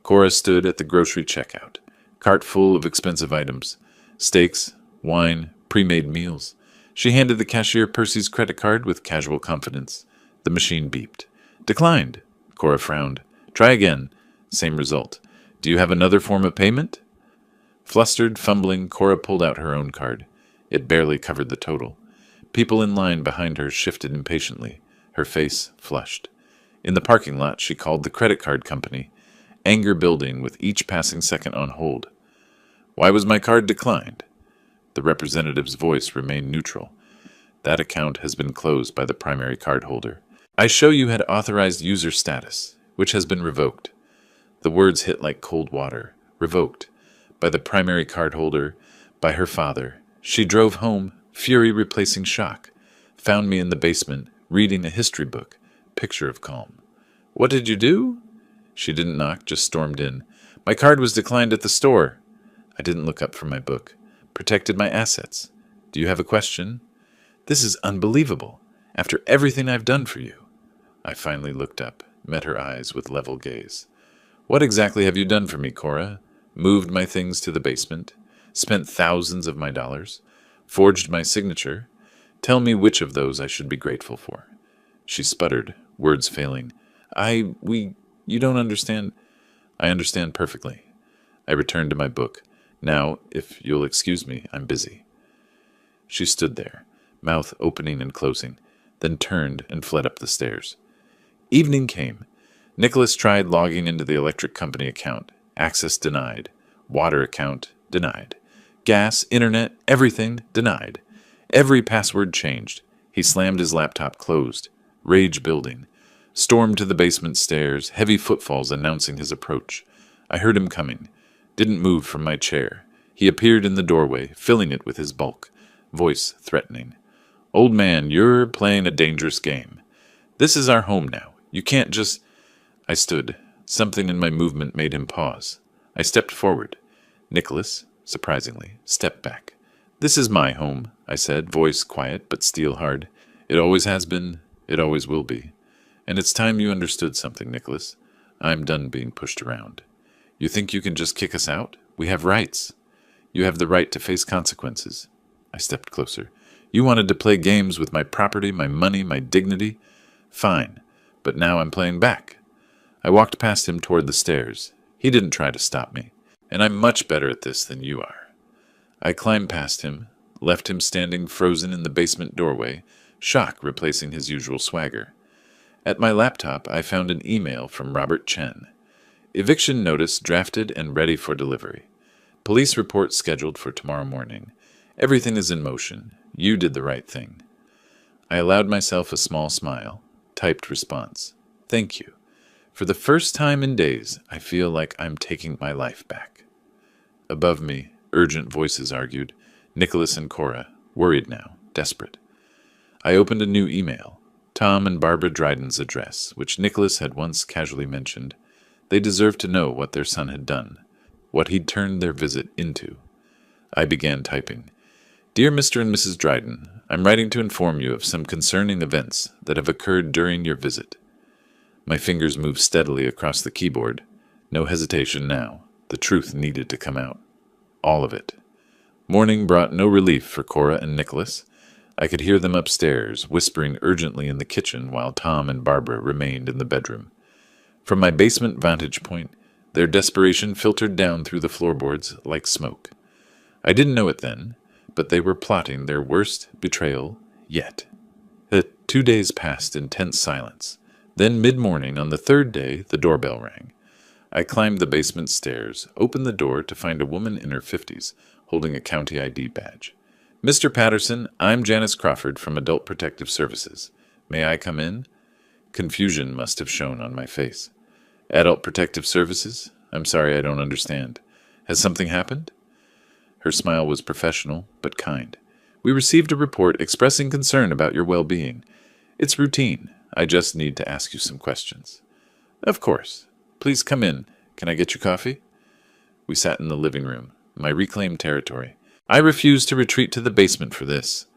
Cora stood at the grocery checkout, cart full of expensive items, steaks, wine, pre-made meals. She handed the cashier Percy's credit card with casual confidence. The machine beeped. Declined. Cora frowned. Try again. Same result. Do you have another form of payment? Flustered, fumbling, Cora pulled out her own card. It barely covered the total. People in line behind her shifted impatiently, her face flushed. In the parking lot, she called the credit card company, anger building with each passing second on hold. Why was my card declined? The representative's voice remained neutral. That account has been closed by the primary cardholder. I show you had authorized user status, which has been revoked. The words hit like cold water. Revoked. By the primary cardholder, by her father. She drove home, fury replacing shock. Found me in the basement, reading a history book. Picture of calm. What did you do? She didn't knock, just stormed in. My card was declined at the store. I didn't look up from my book. Protected my assets. Do you have a question? This is unbelievable. After everything I've done for you. I finally looked up, met her eyes with level gaze. What exactly have you done for me, Cora? Moved my things to the basement? Spent thousands of my dollars? Forged my signature? Tell me which of those I should be grateful for. She sputtered, words failing. You don't understand. I understand perfectly. I returned to my book. Now, if you'll excuse me, I'm busy. She stood there, mouth opening and closing, then turned and fled up the stairs. Evening came. Nicholas tried logging into the electric company account. Access denied. Water account denied. Gas, internet, everything denied. Every password changed. He slammed his laptop closed. Rage building. Stormed to the basement stairs, heavy footfalls announcing his approach. I heard him coming. Didn't move from my chair. He appeared in the doorway, filling it with his bulk. Voice threatening. Old man, you're playing a dangerous game. This is our home now. You can't just... I stood. Something in my movement made him pause. I stepped forward. Nicholas, surprisingly, stepped back. This is my home, I said, voice quiet but steel hard. It always has been. It always will be. And it's time you understood something, Nicholas. I'm done being pushed around. You think you can just kick us out? We have rights. You have the right to face consequences. I stepped closer. You wanted to play games with my property, my money, my dignity? Fine. But now I'm playing back. I walked past him toward the stairs. He didn't try to stop me. And I'm much better at this than you are. I climbed past him, left him standing frozen in the basement doorway, shock replacing his usual swagger. At my laptop, I found an email from Robert Chen. Eviction notice drafted and ready for delivery. Police report scheduled for tomorrow morning. Everything is in motion. You did the right thing. I allowed myself a small smile. Typed response. Thank you. For the first time in days, I feel like I'm taking my life back. Above me, urgent voices argued. Nicholas and Cora, worried now, desperate. I opened a new email. Tom and Barbara Dryden's address, which Nicholas had once casually mentioned. They deserved to know what their son had done, what he'd turned their visit into. I began typing. Dear Mr. and Mrs. Dryden, I'm writing to inform you of some concerning events that have occurred during your visit. My fingers moved steadily across the keyboard. No hesitation now. The truth needed to come out. All of it. Morning brought no relief for Cora and Nicholas. I could hear them upstairs, whispering urgently in the kitchen while Tom and Barbara remained in the bedroom. From my basement vantage point, their desperation filtered down through the floorboards like smoke. I didn't know it then, but they were plotting their worst betrayal yet. 2 days passed in tense silence. Then mid-morning on the third day, the doorbell rang. I climbed the basement stairs, opened the door to find a woman in her 50s, holding a county ID badge. "Mr. Patterson, I'm Janice Crawford from Adult Protective Services. May I come in?" Confusion must have shown on my face. "Adult Protective Services? I'm sorry, I don't understand. Has something happened?" Her smile was professional, but kind. "We received a report expressing concern about your well-being. It's routine. I just need to ask you some questions." "Of course. Please come in. Can I get you coffee?" We sat in the living room, my reclaimed territory. I refused to retreat to the basement for this.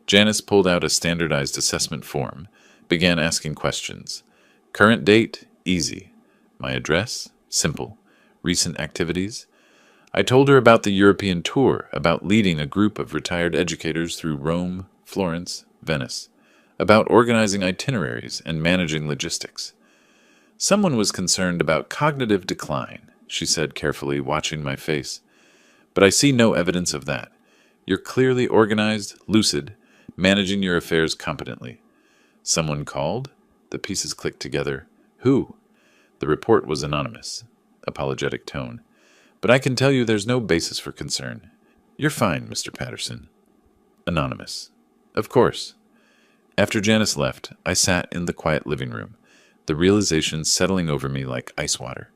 Janice pulled out a standardized assessment form, began asking questions. Current date? Easy. My address? Simple. Recent activities? I told her about the European tour, about leading a group of retired educators through Rome, Florence, Venice, about organizing itineraries and managing logistics. "Someone was concerned about cognitive decline," she said carefully, watching my face. "But I see no evidence of that. You're clearly organized, lucid, managing your affairs competently." "Someone called?" The pieces clicked together. "Who?" The report was anonymous. Apologetic tone. "But I can tell you there's no basis for concern. You're fine, Mr. Patterson." Anonymous. Of course. After Janice left, I sat in the quiet living room, the realization settling over me like ice water.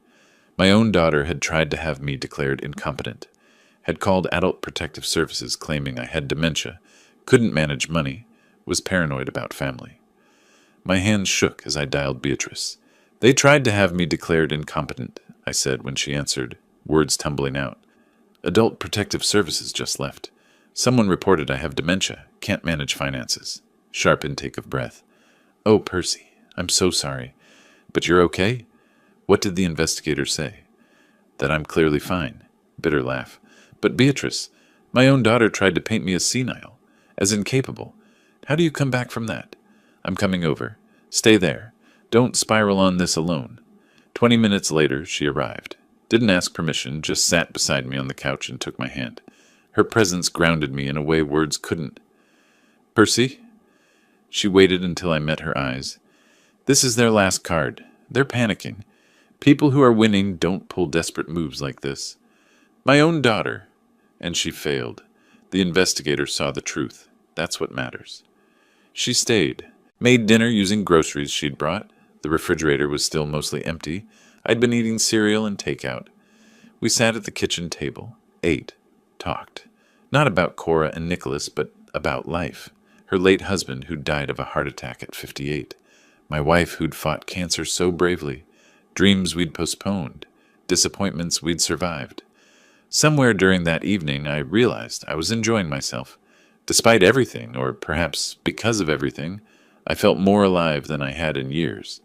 My own daughter had tried to have me declared incompetent, had called Adult Protective Services claiming I had dementia, couldn't manage money, was paranoid about family. My hands shook as I dialed Beatrice. "They tried to have me declared incompetent," I said when she answered, words tumbling out. "Adult Protective Services just left. Someone reported I have dementia, can't manage finances." Sharp intake of breath. "Oh, Percy, I'm so sorry. But you're okay?" "What did the investigator say?" "That I'm clearly fine." Bitter laugh. "But Beatrice, my own daughter tried to paint me as senile, as incapable. How do you come back from that?" "I'm coming over. Stay there. Don't spiral on this alone." 20 minutes later, she arrived. Didn't ask permission, just sat beside me on the couch and took my hand. Her presence grounded me in a way words couldn't. "Percy?" She waited until I met her eyes. "This is their last card. They're panicking. People who are winning don't pull desperate moves like this." "My own daughter." And she failed. The investigator saw the truth. That's what matters. She stayed. Made dinner using groceries she'd brought. The refrigerator was still mostly empty. I'd been eating cereal and takeout. We sat at the kitchen table. Ate. Talked. Not about Cora and Nicholas, but about life. Her late husband who'd died of a heart attack at 58. My wife who'd fought cancer so bravely. Dreams we'd postponed. Disappointments we'd survived. Somewhere during that evening, I realized I was enjoying myself. Despite everything, or perhaps because of everything, I felt more alive than I had in years.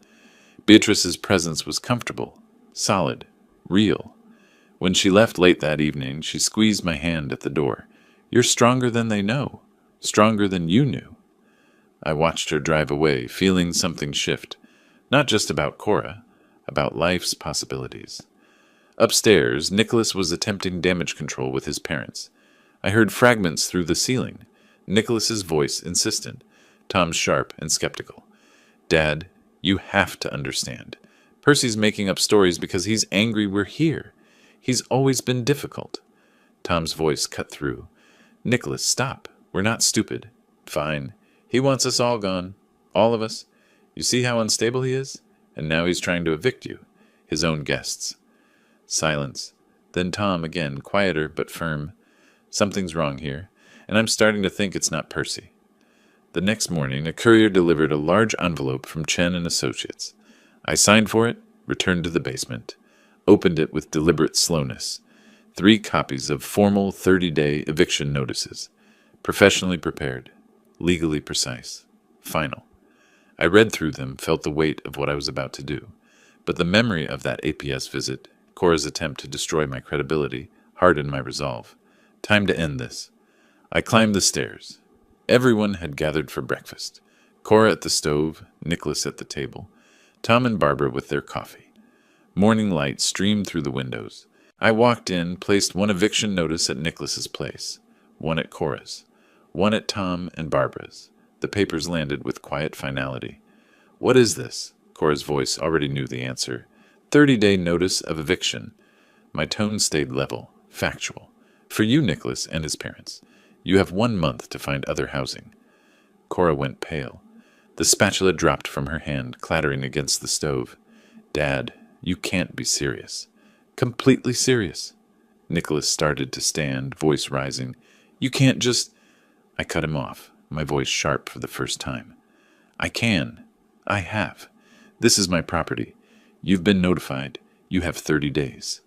Beatrice's presence was comfortable, solid, real. When she left late that evening, she squeezed my hand at the door. "You're stronger than they know. Stronger than you knew." I watched her drive away, feeling something shift. Not just about Cora, about life's possibilities. Upstairs, Nicholas was attempting damage control with his parents. I heard fragments through the ceiling. Nicholas's voice insistent, Tom's sharp and skeptical. "Dad, you have to understand. Percy's making up stories because he's angry we're here. He's always been difficult." Tom's voice cut through. "Nicholas, stop. We're not stupid." "Fine. He wants us all gone. All of us. You see how unstable he is? And now he's trying to evict you. His own guests." Silence. Then Tom again, quieter but firm. "Something's wrong here, and I'm starting to think it's not Percy." The next morning, a courier delivered a large envelope from Chen and Associates. I signed for it, returned to the basement, opened it with deliberate slowness. 3 copies of formal 30-day eviction notices. Professionally prepared, legally precise, final. I read through them, felt the weight of what I was about to do. But the memory of that APS visit, Cora's attempt to destroy my credibility, hardened my resolve. Time to end this. I climbed the stairs. Everyone had gathered for breakfast. Cora at the stove, Nicholas at the table, Tom and Barbara with their coffee. Morning light streamed through the windows. I walked in, placed one eviction notice at Nicholas's place. one at Cora's, one at Tom and Barbara's. The papers landed with quiet finality. What is this? Cora's voice already knew the answer. 30-day notice of eviction. My tone stayed level, factual. For you, Nicholas, and his parents. You have 1 month to find other housing. Cora went pale. The spatula dropped from her hand, clattering against the stove. Dad, you can't be serious. Completely serious. Nicholas started to stand, voice rising. You can't just... I cut him off, my voice sharp for the first time. I can. I have. This is my property. You've been notified. You have 30 days.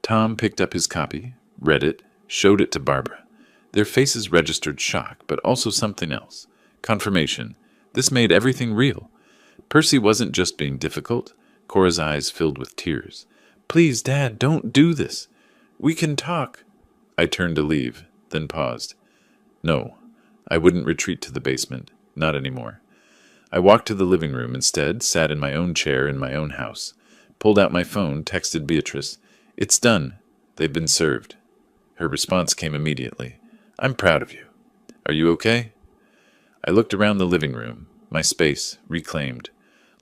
Tom picked up his copy, read it, showed it to Barbara. Their faces registered shock, but also something else. Confirmation. This made everything real. Percy wasn't just being difficult. Cora's eyes filled with tears. Please, Dad, don't do this. We can talk. I turned to leave, then paused. No, I wouldn't retreat to the basement. Not anymore. I walked to the living room instead, sat in my own chair in my own house, pulled out my phone, texted Beatrice. It's done. They've been served. Her response came immediately. I'm proud of you. Are you okay? I looked around the living room, my space reclaimed,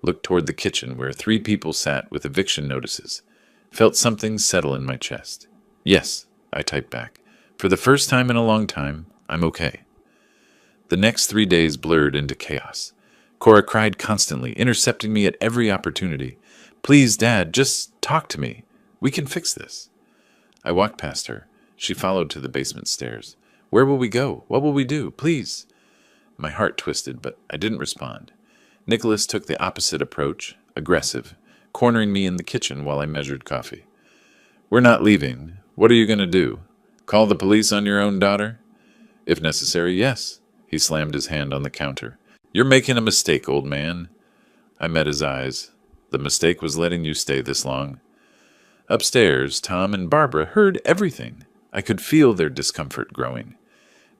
looked toward the kitchen where 3 people sat with eviction notices, felt something settle in my chest. Yes, I typed back. For the first time in a long time, I'm okay. The next 3 days blurred into chaos. Cora cried constantly, intercepting me at every opportunity. Please, Dad, just talk to me. We can fix this. I walked past her. She followed to the basement stairs. Where will we go? What will we do? Please. My heart twisted, but I didn't respond. Nicholas took the opposite approach, aggressive, cornering me in the kitchen while I measured coffee. We're not leaving. What are you going to do? Call the police on your own daughter? If necessary, yes. He slammed his hand on the counter. You're making a mistake, old man. I met his eyes. The mistake was letting you stay this long. Upstairs, Tom and Barbara heard everything. I could feel their discomfort growing.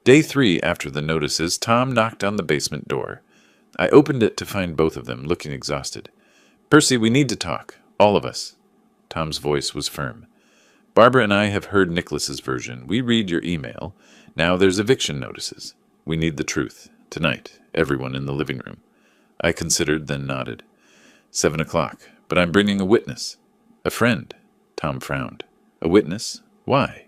Day 3 after the notices, Tom knocked on the basement door. I opened it to find both of them looking exhausted. Percy, we need to talk. All of us. Tom's voice was firm. Barbara and I have heard Nicholas's version. We read your email. Now there's eviction notices. We need the truth. Tonight, everyone in the living room. I considered, then nodded. 7 o'clock. But I'm bringing a witness. A friend. Tom frowned. A witness? Why?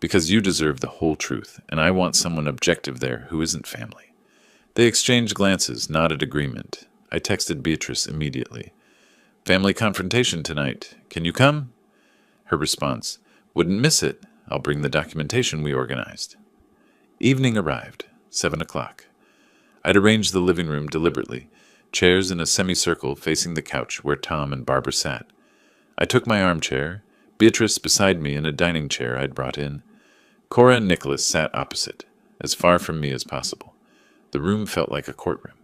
Because you deserve the whole truth, and I want someone objective there who isn't family. They exchanged glances, nodded agreement. I texted Beatrice immediately. Family confrontation tonight. Can you come? Her response. Wouldn't miss it. I'll bring the documentation we organized. Evening arrived. 7 o'clock. I'd arranged the living room deliberately, chairs in a semicircle facing the couch where Tom and Barbara sat. I took my armchair, Beatrice beside me in a dining chair I'd brought in. Cora and Nicholas sat opposite, as far from me as possible. The room felt like a courtroom.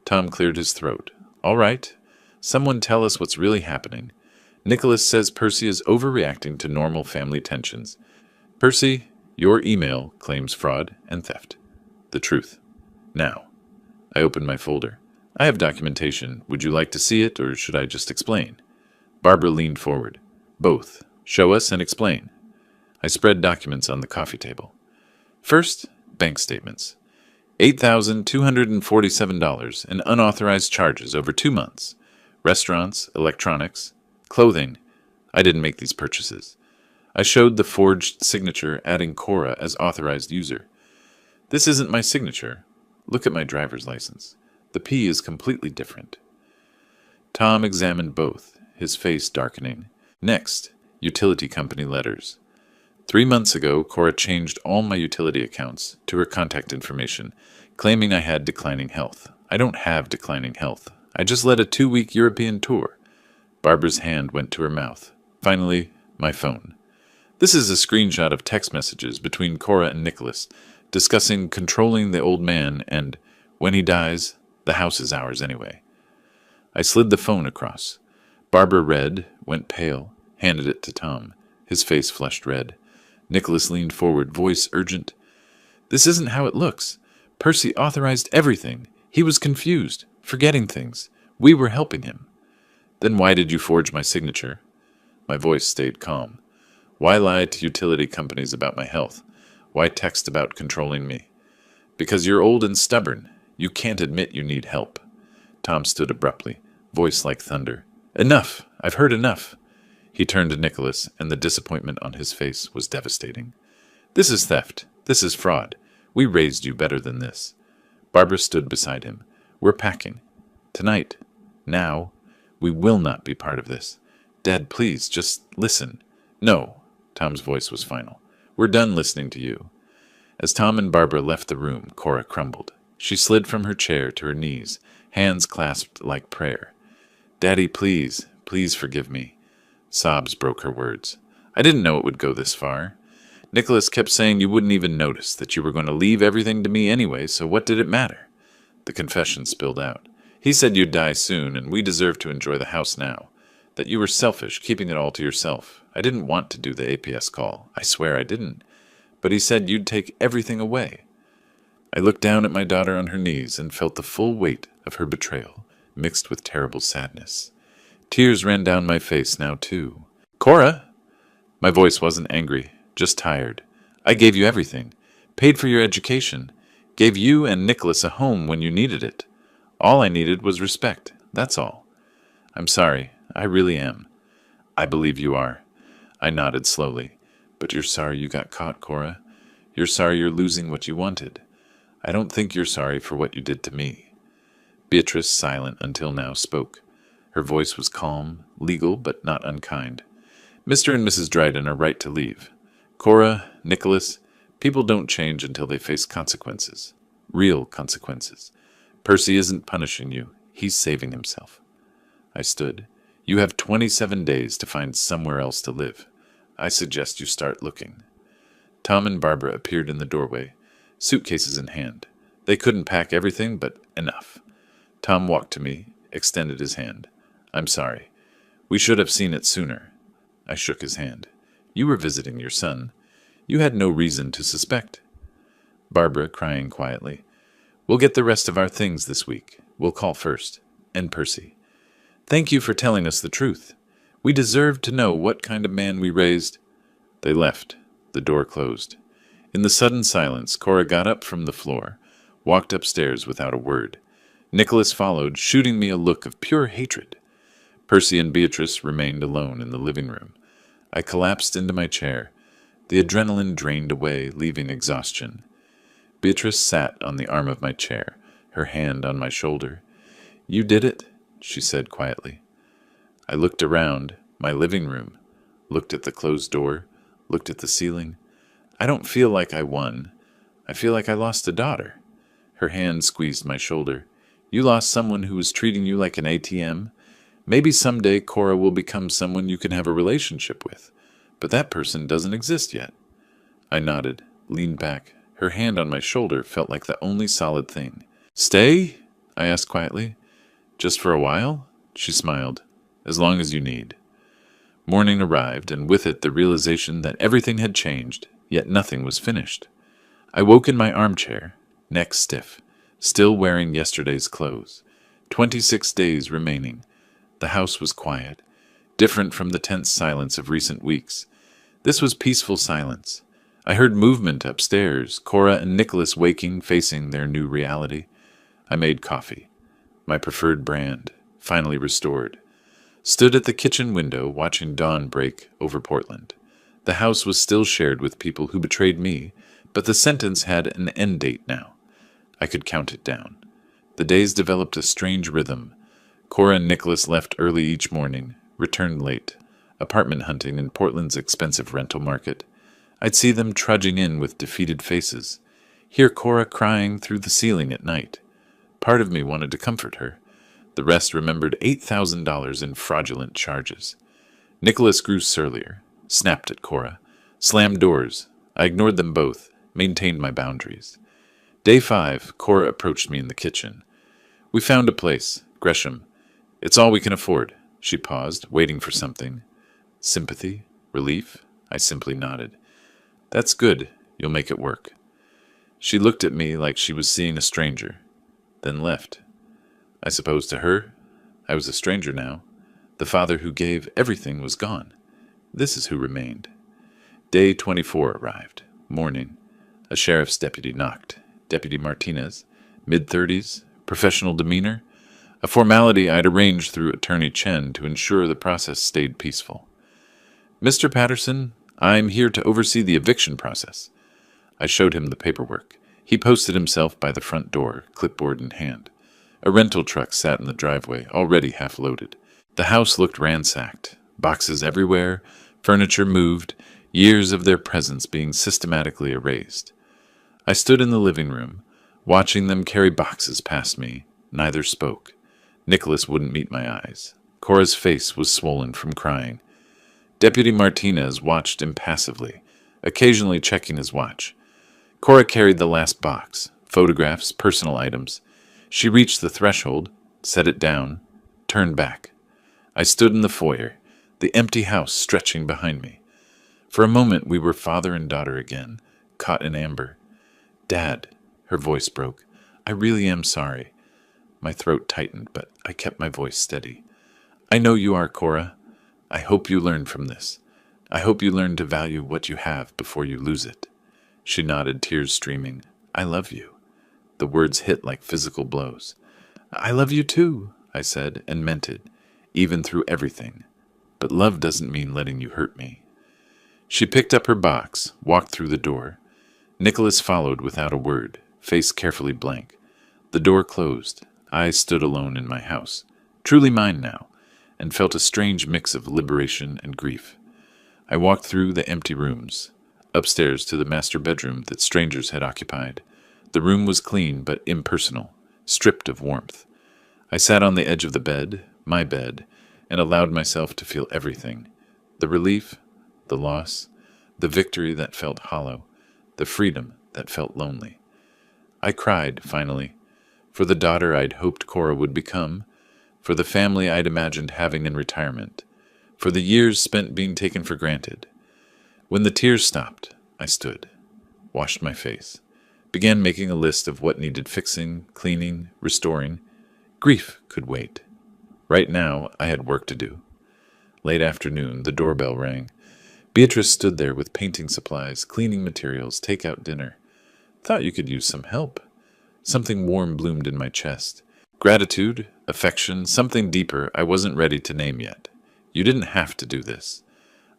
Tom cleared his throat. All right. Someone tell us what's really happening. Nicholas says Percy is overreacting to normal family tensions. Percy, your email claims fraud and theft. The truth. Now. I opened my folder. I have documentation. Would you like to see it, or should I just explain? Barbara leaned forward. Both. Show us and explain. I spread documents on the coffee table. First, bank statements. $8,247 in unauthorized charges over 2 months. Restaurants, electronics, clothing. I didn't make these purchases. I showed the forged signature, adding Cora as authorized user. This isn't my signature. Look at my driver's license. The P is completely different. Tom examined both, his face darkening. Next, utility company letters. 3 months ago, Cora changed all my utility accounts to her contact information, claiming I had declining health. I don't have declining health. I just led a 2-week European tour. Barbara's hand went to her mouth. Finally, my phone. This is a screenshot of text messages between Cora and Nicholas, discussing controlling the old man and, when he dies, the house is ours anyway. I slid the phone across. Barbara read, went pale, handed it to Tom. His face flushed red. Nicholas leaned forward, voice urgent. This isn't how it looks. Percy authorized everything. He was confused, forgetting things. We were helping him. Then why did you forge my signature? My voice stayed calm. Why lie to utility companies about my health? Why text about controlling me? Because you're old and stubborn. You can't admit you need help. Tom stood abruptly, voice like thunder. Enough! I've heard enough! He turned to Nicholas, and the disappointment on his face was devastating. This is theft. This is fraud. We raised you better than this. Barbara stood beside him. We're packing. Tonight. Now. We will not be part of this. Dad, please, just listen. No. Tom's voice was final. We're done listening to you. As Tom and Barbara left the room, Cora crumbled. She slid from her chair to her knees, hands clasped like prayer. Daddy, please, please forgive me. Sobs broke her words. I didn't know it would go this far. Nicholas kept saying you wouldn't even notice, that you were going to leave everything to me anyway, so what did it matter? The confession spilled out. He said you'd die soon, and we deserve to enjoy the house now. That you were selfish, keeping it all to yourself. I didn't want to do the APS call. I swear I didn't. But he said you'd take everything away. I looked down at my daughter on her knees and felt the full weight of her betrayal, mixed with terrible sadness. Tears ran down my face now, too. Cora! My voice wasn't angry, just tired. I gave you everything. Paid for your education. Gave you and Nicholas a home when you needed it. All I needed was respect, that's all. I'm sorry, I really am. I believe you are. I nodded slowly. But you're sorry you got caught, Cora. You're sorry you're losing what you wanted. I don't think you're sorry for what you did to me. Beatrice, silent until now, spoke. Her voice was calm, legal, but not unkind. Mr. and Mrs. Dryden are right to leave. Cora, Nicholas, people don't change until they face consequences. Real consequences. Percy isn't punishing you. He's saving himself. I stood. You have 27 days to find somewhere else to live. I suggest you start looking. Tom and Barbara appeared in the doorway, suitcases in hand. They couldn't pack everything, but enough. Tom walked to me, extended his hand. I'm sorry. We should have seen it sooner. I shook his hand. You were visiting your son. You had no reason to suspect. Barbara, crying quietly. We'll get the rest of our things this week. We'll call first. And Percy. Thank you for telling us the truth. We deserved to know what kind of man we raised. They left. The door closed. In the sudden silence, Cora got up from the floor, walked upstairs without a word. Nicholas followed, shooting me a look of pure hatred. Percy and Beatrice remained alone in the living room. I collapsed into my chair. The adrenaline drained away, leaving exhaustion. Beatrice sat on the arm of my chair, her hand on my shoulder. You did it, she said quietly. I looked around, my living room, looked at the closed door, looked at the ceiling. I don't feel like I won. I feel like I lost a daughter. Her hand squeezed my shoulder. You lost someone who was treating you like an ATM. Maybe someday Cora will become someone you can have a relationship with, but that person doesn't exist yet. I nodded, leaned back. Her hand on my shoulder felt like the only solid thing. Stay? I asked quietly. Just for a while? She smiled. As long as you need. Morning arrived, and with it the realization that everything had changed, yet nothing was finished. I woke in my armchair, neck stiff, still wearing yesterday's clothes. 26 days remaining. The house was quiet, different from the tense silence of recent weeks. This was peaceful silence. I heard movement upstairs, Cora and Nicholas waking, facing their new reality. I made coffee, my preferred brand, finally restored. Stood at the kitchen window watching dawn break over Portland. The house was still shared with people who betrayed me, but the sentence had an end date now. I could count it down. The days developed a strange rhythm. Cora and Nicholas left early each morning, returned late, apartment hunting in Portland's expensive rental market. I'd see them trudging in with defeated faces, hear Cora crying through the ceiling at night. Part of me wanted to comfort her. The rest remembered $8,000 in fraudulent charges. Nicholas grew surlier, snapped at Cora, slammed doors. I ignored them both, maintained my boundaries. Day 5, Cora approached me in the kitchen. We found a place, Gresham. It's all we can afford. She paused, waiting for something. Sympathy? Relief? I simply nodded. That's good. You'll make it work. She looked at me like she was seeing a stranger, then left. I suppose to her, I was a stranger now. The father who gave everything was gone. This is who remained. Day 24 arrived. Morning. A sheriff's deputy knocked. Deputy Martinez, mid-30s, professional demeanor, a formality I'd arranged through Attorney Chen to ensure the process stayed peaceful. "Mr. Patterson, I'm here to oversee the eviction process." I showed him the paperwork. He posted himself by the front door, clipboard in hand. A rental truck sat in the driveway, already half loaded. The house looked ransacked. Boxes everywhere, furniture moved, years of their presence being systematically erased. I stood in the living room, watching them carry boxes past me. Neither spoke. Nicholas wouldn't meet my eyes. Cora's face was swollen from crying. Deputy Martinez watched impassively, occasionally checking his watch. Cora carried the last box, photographs, personal items. She reached the threshold, set it down, turned back. I stood in the foyer, the empty house stretching behind me. For a moment we were father and daughter again, caught in amber. "Dad," her voice broke, "I really am sorry." My throat tightened, but I kept my voice steady. "I know you are, Cora. I hope you learn from this. I hope you learn to value what you have before you lose it." She nodded, tears streaming. "I love you." The words hit like physical blows. "I love you too," I said, and meant it, even through everything. But love doesn't mean letting you hurt me. She picked up her box, walked through the door. Nicholas followed without a word, face carefully blank. The door closed. I stood alone in my house, truly mine now, and felt a strange mix of liberation and grief. I walked through the empty rooms, upstairs to the master bedroom that strangers had occupied. The room was clean but impersonal, stripped of warmth. I sat on the edge of the bed, my bed, and allowed myself to feel everything. The relief, the loss, the victory that felt hollow, the freedom that felt lonely. I cried, finally, for the daughter I'd hoped Cora would become, for the family I'd imagined having in retirement, for the years spent being taken for granted. When the tears stopped, I stood, washed my face, began making a list of what needed fixing, cleaning, restoring. Grief could wait. Right now, I had work to do. Late afternoon, the doorbell rang. Beatrice stood there with painting supplies, cleaning materials, take-out dinner. "Thought you could use some help." Something warm bloomed in my chest. Gratitude, affection, something deeper I wasn't ready to name yet. "You didn't have to do this."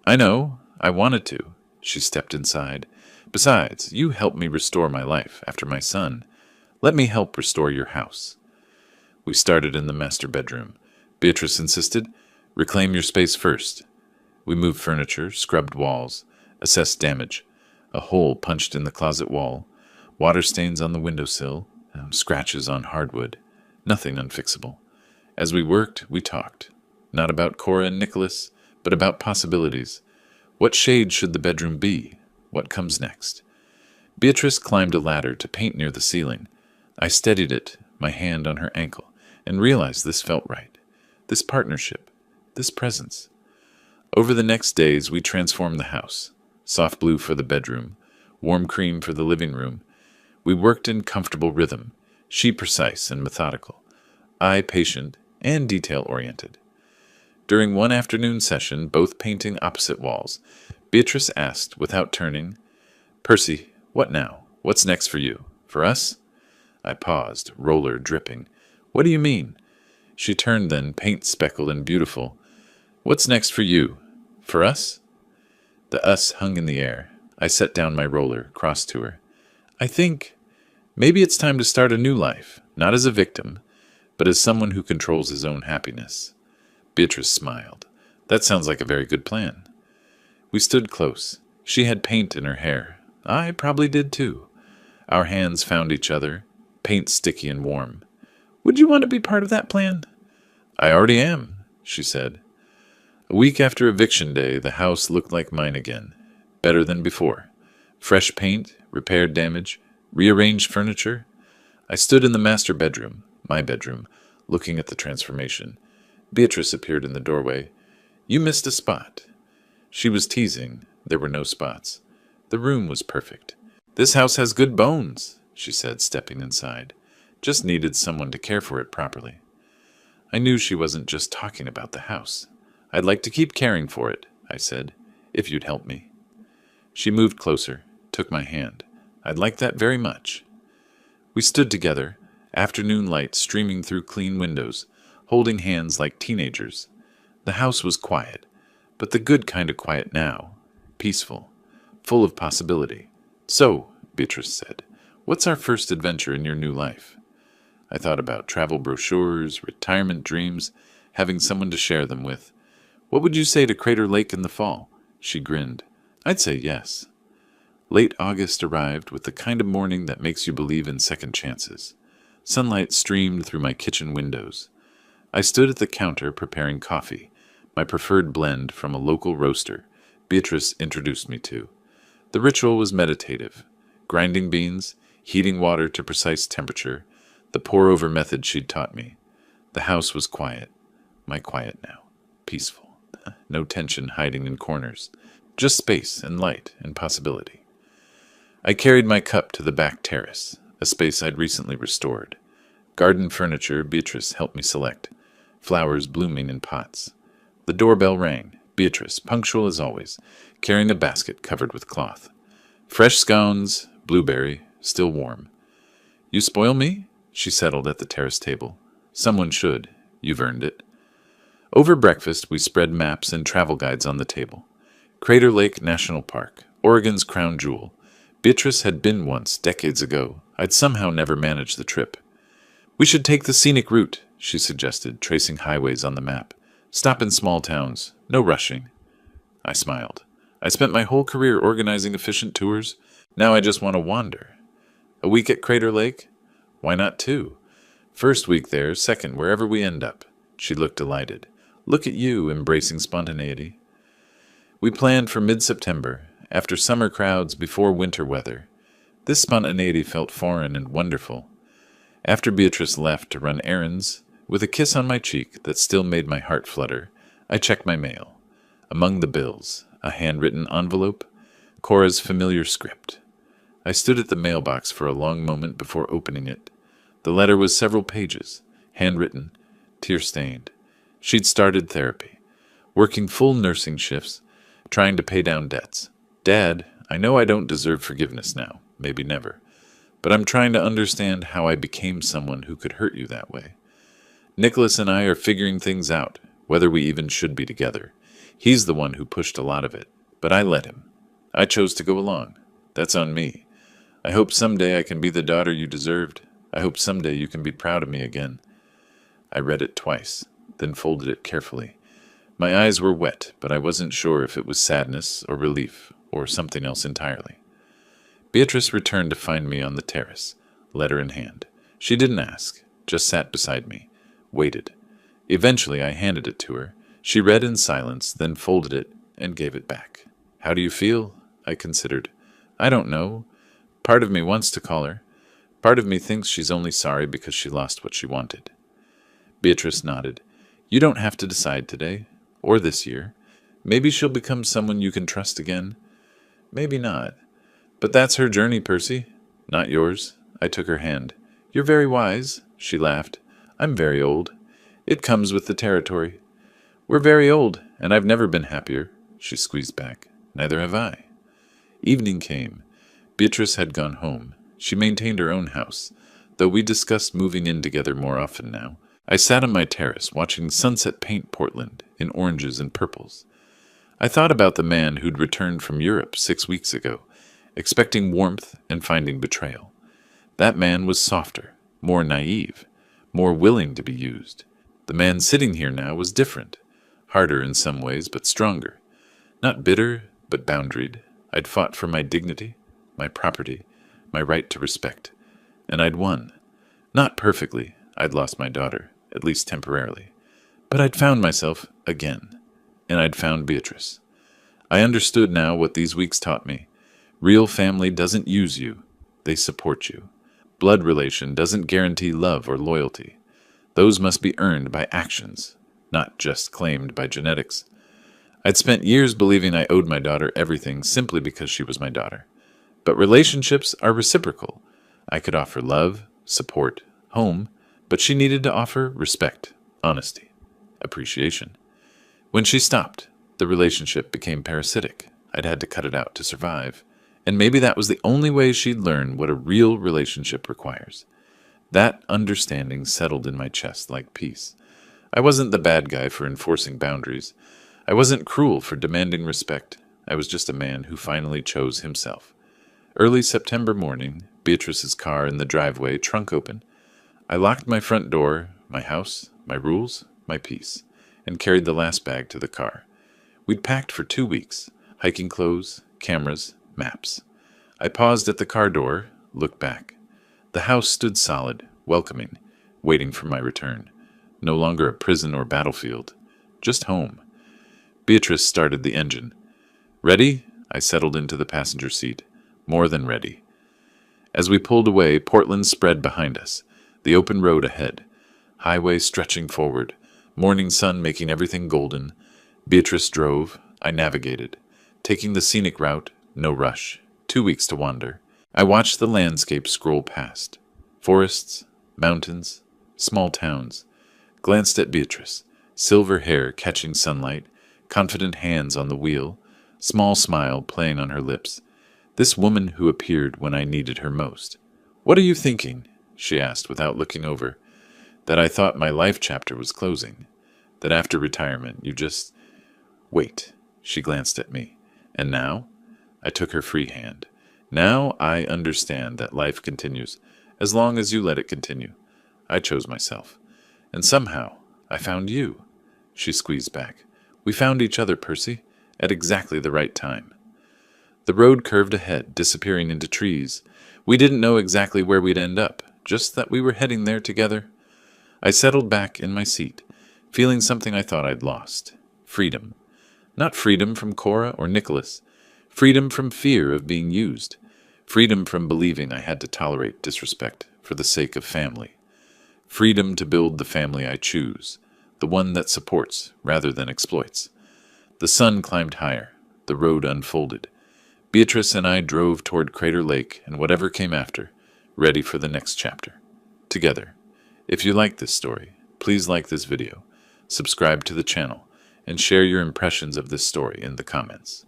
"I know. I wanted to." She stepped inside. "Besides, you helped me restore my life after my son. Let me help restore your house." We started in the master bedroom. Beatrice insisted, "Reclaim your space first." We moved furniture, scrubbed walls, assessed damage. A hole punched in the closet wall, water stains on the windowsill, scratches on hardwood. Nothing unfixable. As we worked, we talked. Not about Cora and Nicholas, but about possibilities. What shade should the bedroom be? What comes next? Beatrice climbed a ladder to paint near the ceiling. I steadied it, my hand on her ankle, and realized this felt right. This partnership, this presence. Over the next days, we transformed the house. Soft blue for the bedroom, warm cream for the living room. We worked in comfortable rhythm, she precise and methodical, I patient and detail-oriented. During one afternoon session, both painting opposite walls, Beatrice asked, without turning, "Percy, what now? What's next for you? For us?" I paused, roller dripping. "What do you mean?" She turned then, paint speckled and beautiful. "What's next for you? For us?" The us hung in the air. I set down my roller, crossed to her. "I think maybe it's time to start a new life, not as a victim, but as someone who controls his own happiness." Beatrice smiled. "That sounds like a very good plan." We stood close. She had paint in her hair. I probably did too. Our hands found each other, paint sticky and warm. "Would you want to be part of that plan?" "I already am," she said. A week after eviction day, the house looked like mine again, better than before. Fresh paint, repaired damage, rearranged furniture. I stood in the master bedroom, my bedroom, looking at the transformation. Beatrice appeared in the doorway. "You missed a spot." She was teasing. There were no spots. The room was perfect. "This house has good bones," she said, stepping inside. "Just needed someone to care for it properly." I knew she wasn't just talking about the house. "I'd like to keep caring for it," I said, "if you'd help me." She moved closer, took my hand. I'd like that very much. We stood together, afternoon light streaming through clean windows, holding hands like teenagers. The house was quiet, but the good kind of quiet now, peaceful, full of possibility. So, Beatrice said, what's our first adventure in your new life? I thought about travel brochures, retirement dreams, having someone to share them with. What would you say to Crater Lake in the fall? She grinned. I'd say yes. Late August arrived with the kind of morning that makes you believe in second chances. Sunlight streamed through my kitchen windows. I stood at the counter preparing coffee, my preferred blend from a local roaster Beatrice introduced me to. The ritual was meditative. Grinding beans, heating water to precise temperature, the pour-over method she'd taught me. The house was quiet. My quiet now. Peaceful. No tension hiding in corners. Just space and light and possibility. I carried my cup to the back terrace, a space I'd recently restored. Garden furniture Beatrice helped me select. Flowers blooming in pots. The doorbell rang. Beatrice, punctual as always, carrying a basket covered with cloth. Fresh scones, blueberry, still warm. You spoil me? She settled at the terrace table. Someone should. You've earned it. Over breakfast, we spread maps and travel guides on the table. Crater Lake National Park, Oregon's crown jewel. Beatrice had been once, decades ago. I'd somehow never managed the trip. We should take the scenic route, she suggested, tracing highways on the map. Stop in small towns. No rushing. I smiled. I spent my whole career organizing efficient tours. Now I just want to wander. A week at Crater Lake? Why not 2? First week there, second wherever we end up. She looked delighted. Look at you, embracing spontaneity. We planned for mid-September, after summer crowds, before winter weather. This spontaneity felt foreign and wonderful. After Beatrice left to run errands, with a kiss on my cheek that still made my heart flutter, I checked my mail. Among the bills, a handwritten envelope, Cora's familiar script. I stood at the mailbox for a long moment before opening it. The letter was several pages, handwritten, tear-stained. She'd started therapy, working full nursing shifts, trying to pay down debts. Dad, I know I don't deserve forgiveness now, maybe never, but I'm trying to understand how I became someone who could hurt you that way. Nicholas and I are figuring things out, whether we even should be together. He's the one who pushed a lot of it, but I let him. I chose to go along. That's on me. I hope someday I can be the daughter you deserved. I hope someday you can be proud of me again. I read it twice, then folded it carefully. My eyes were wet, but I wasn't sure if it was sadness or relief or something else entirely. Beatrice returned to find me on the terrace, letter in hand. She didn't ask, just sat beside me, waited. Eventually I handed it to her. She read in silence, then folded it and gave it back. How do you feel? I considered. I don't know. Part of me wants to call her. Part of me thinks she's only sorry because she lost what she wanted. Beatrice nodded. You don't have to decide today, or this year. Maybe she'll become someone you can trust again. Maybe not. But that's her journey, Percy. Not yours. I took her hand. You're very wise, she laughed. I'm very old. It comes with the territory. We're very old, and I've never been happier, she squeezed back. Neither have I. Evening came. Beatrice had gone home. She maintained her own house, though we discussed moving in together more often now. I sat on my terrace, watching sunset paint Portland in oranges and purples. I thought about the man who'd returned from Europe 6 weeks ago, expecting warmth and finding betrayal. That man was softer, more naive, more willing to be used. The man sitting here now was different, harder in some ways, but stronger. Not bitter, but boundaried. I'd fought for my dignity, my property, my right to respect, and I'd won. Not perfectly. I'd lost my daughter, at least temporarily. But I'd found myself again, and I'd found Beatrice. I understood now what these weeks taught me. Real family doesn't use you. They support you. Blood relation doesn't guarantee love or loyalty. Those must be earned by actions, not just claimed by genetics. I'd spent years believing I owed my daughter everything simply because she was my daughter. But relationships are reciprocal. I could offer love, support, home, but she needed to offer respect, honesty, appreciation. When she stopped, the relationship became parasitic. I'd had to cut it out to survive. And maybe that was the only way she'd learn what a real relationship requires. That understanding settled in my chest like peace. I wasn't the bad guy for enforcing boundaries. I wasn't cruel for demanding respect. I was just a man who finally chose himself. Early September morning, Beatrice's car in the driveway, trunk open. I locked my front door, my house, my rules, my peace, and carried the last bag to the car. We'd packed for 2 weeks, hiking clothes, cameras, maps. I paused at the car door, looked back. The house stood solid, welcoming, waiting for my return. No longer a prison or battlefield, just home. Beatrice started the engine. Ready? I settled into the passenger seat. More than ready. As we pulled away, Portland spread behind us, the open road ahead, highway stretching forward, morning sun making everything golden. Beatrice drove, I navigated, taking the scenic route, no rush, 2 weeks to wander. I watched the landscape scroll past, forests, mountains, small towns, glanced at Beatrice, silver hair catching sunlight, confident hands on the wheel, small smile playing on her lips. This woman who appeared when I needed her most. "What are you thinking?" she asked without looking over. That I thought my life chapter was closing. That after retirement you just... Wait, she glanced at me. And now? I took her free hand. Now I understand that life continues, as long as you let it continue. I chose myself. And somehow, I found you. She squeezed back. We found each other, Percy, at exactly the right time. The road curved ahead, disappearing into trees. We didn't know exactly where we'd end up, just that we were heading there together. I settled back in my seat, feeling something I thought I'd lost. Freedom. Not freedom from Cora or Nicholas. Freedom from fear of being used. Freedom from believing I had to tolerate disrespect for the sake of family. Freedom to build the family I choose, the one that supports rather than exploits. The sun climbed higher. The road unfolded. Beatrice and I drove toward Crater Lake and whatever came after, ready for the next chapter. Together. If you like this story, please like this video, subscribe to the channel, and share your impressions of this story in the comments.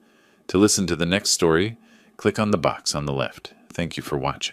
To listen to the next story, click on the box on the left. Thank you for watching.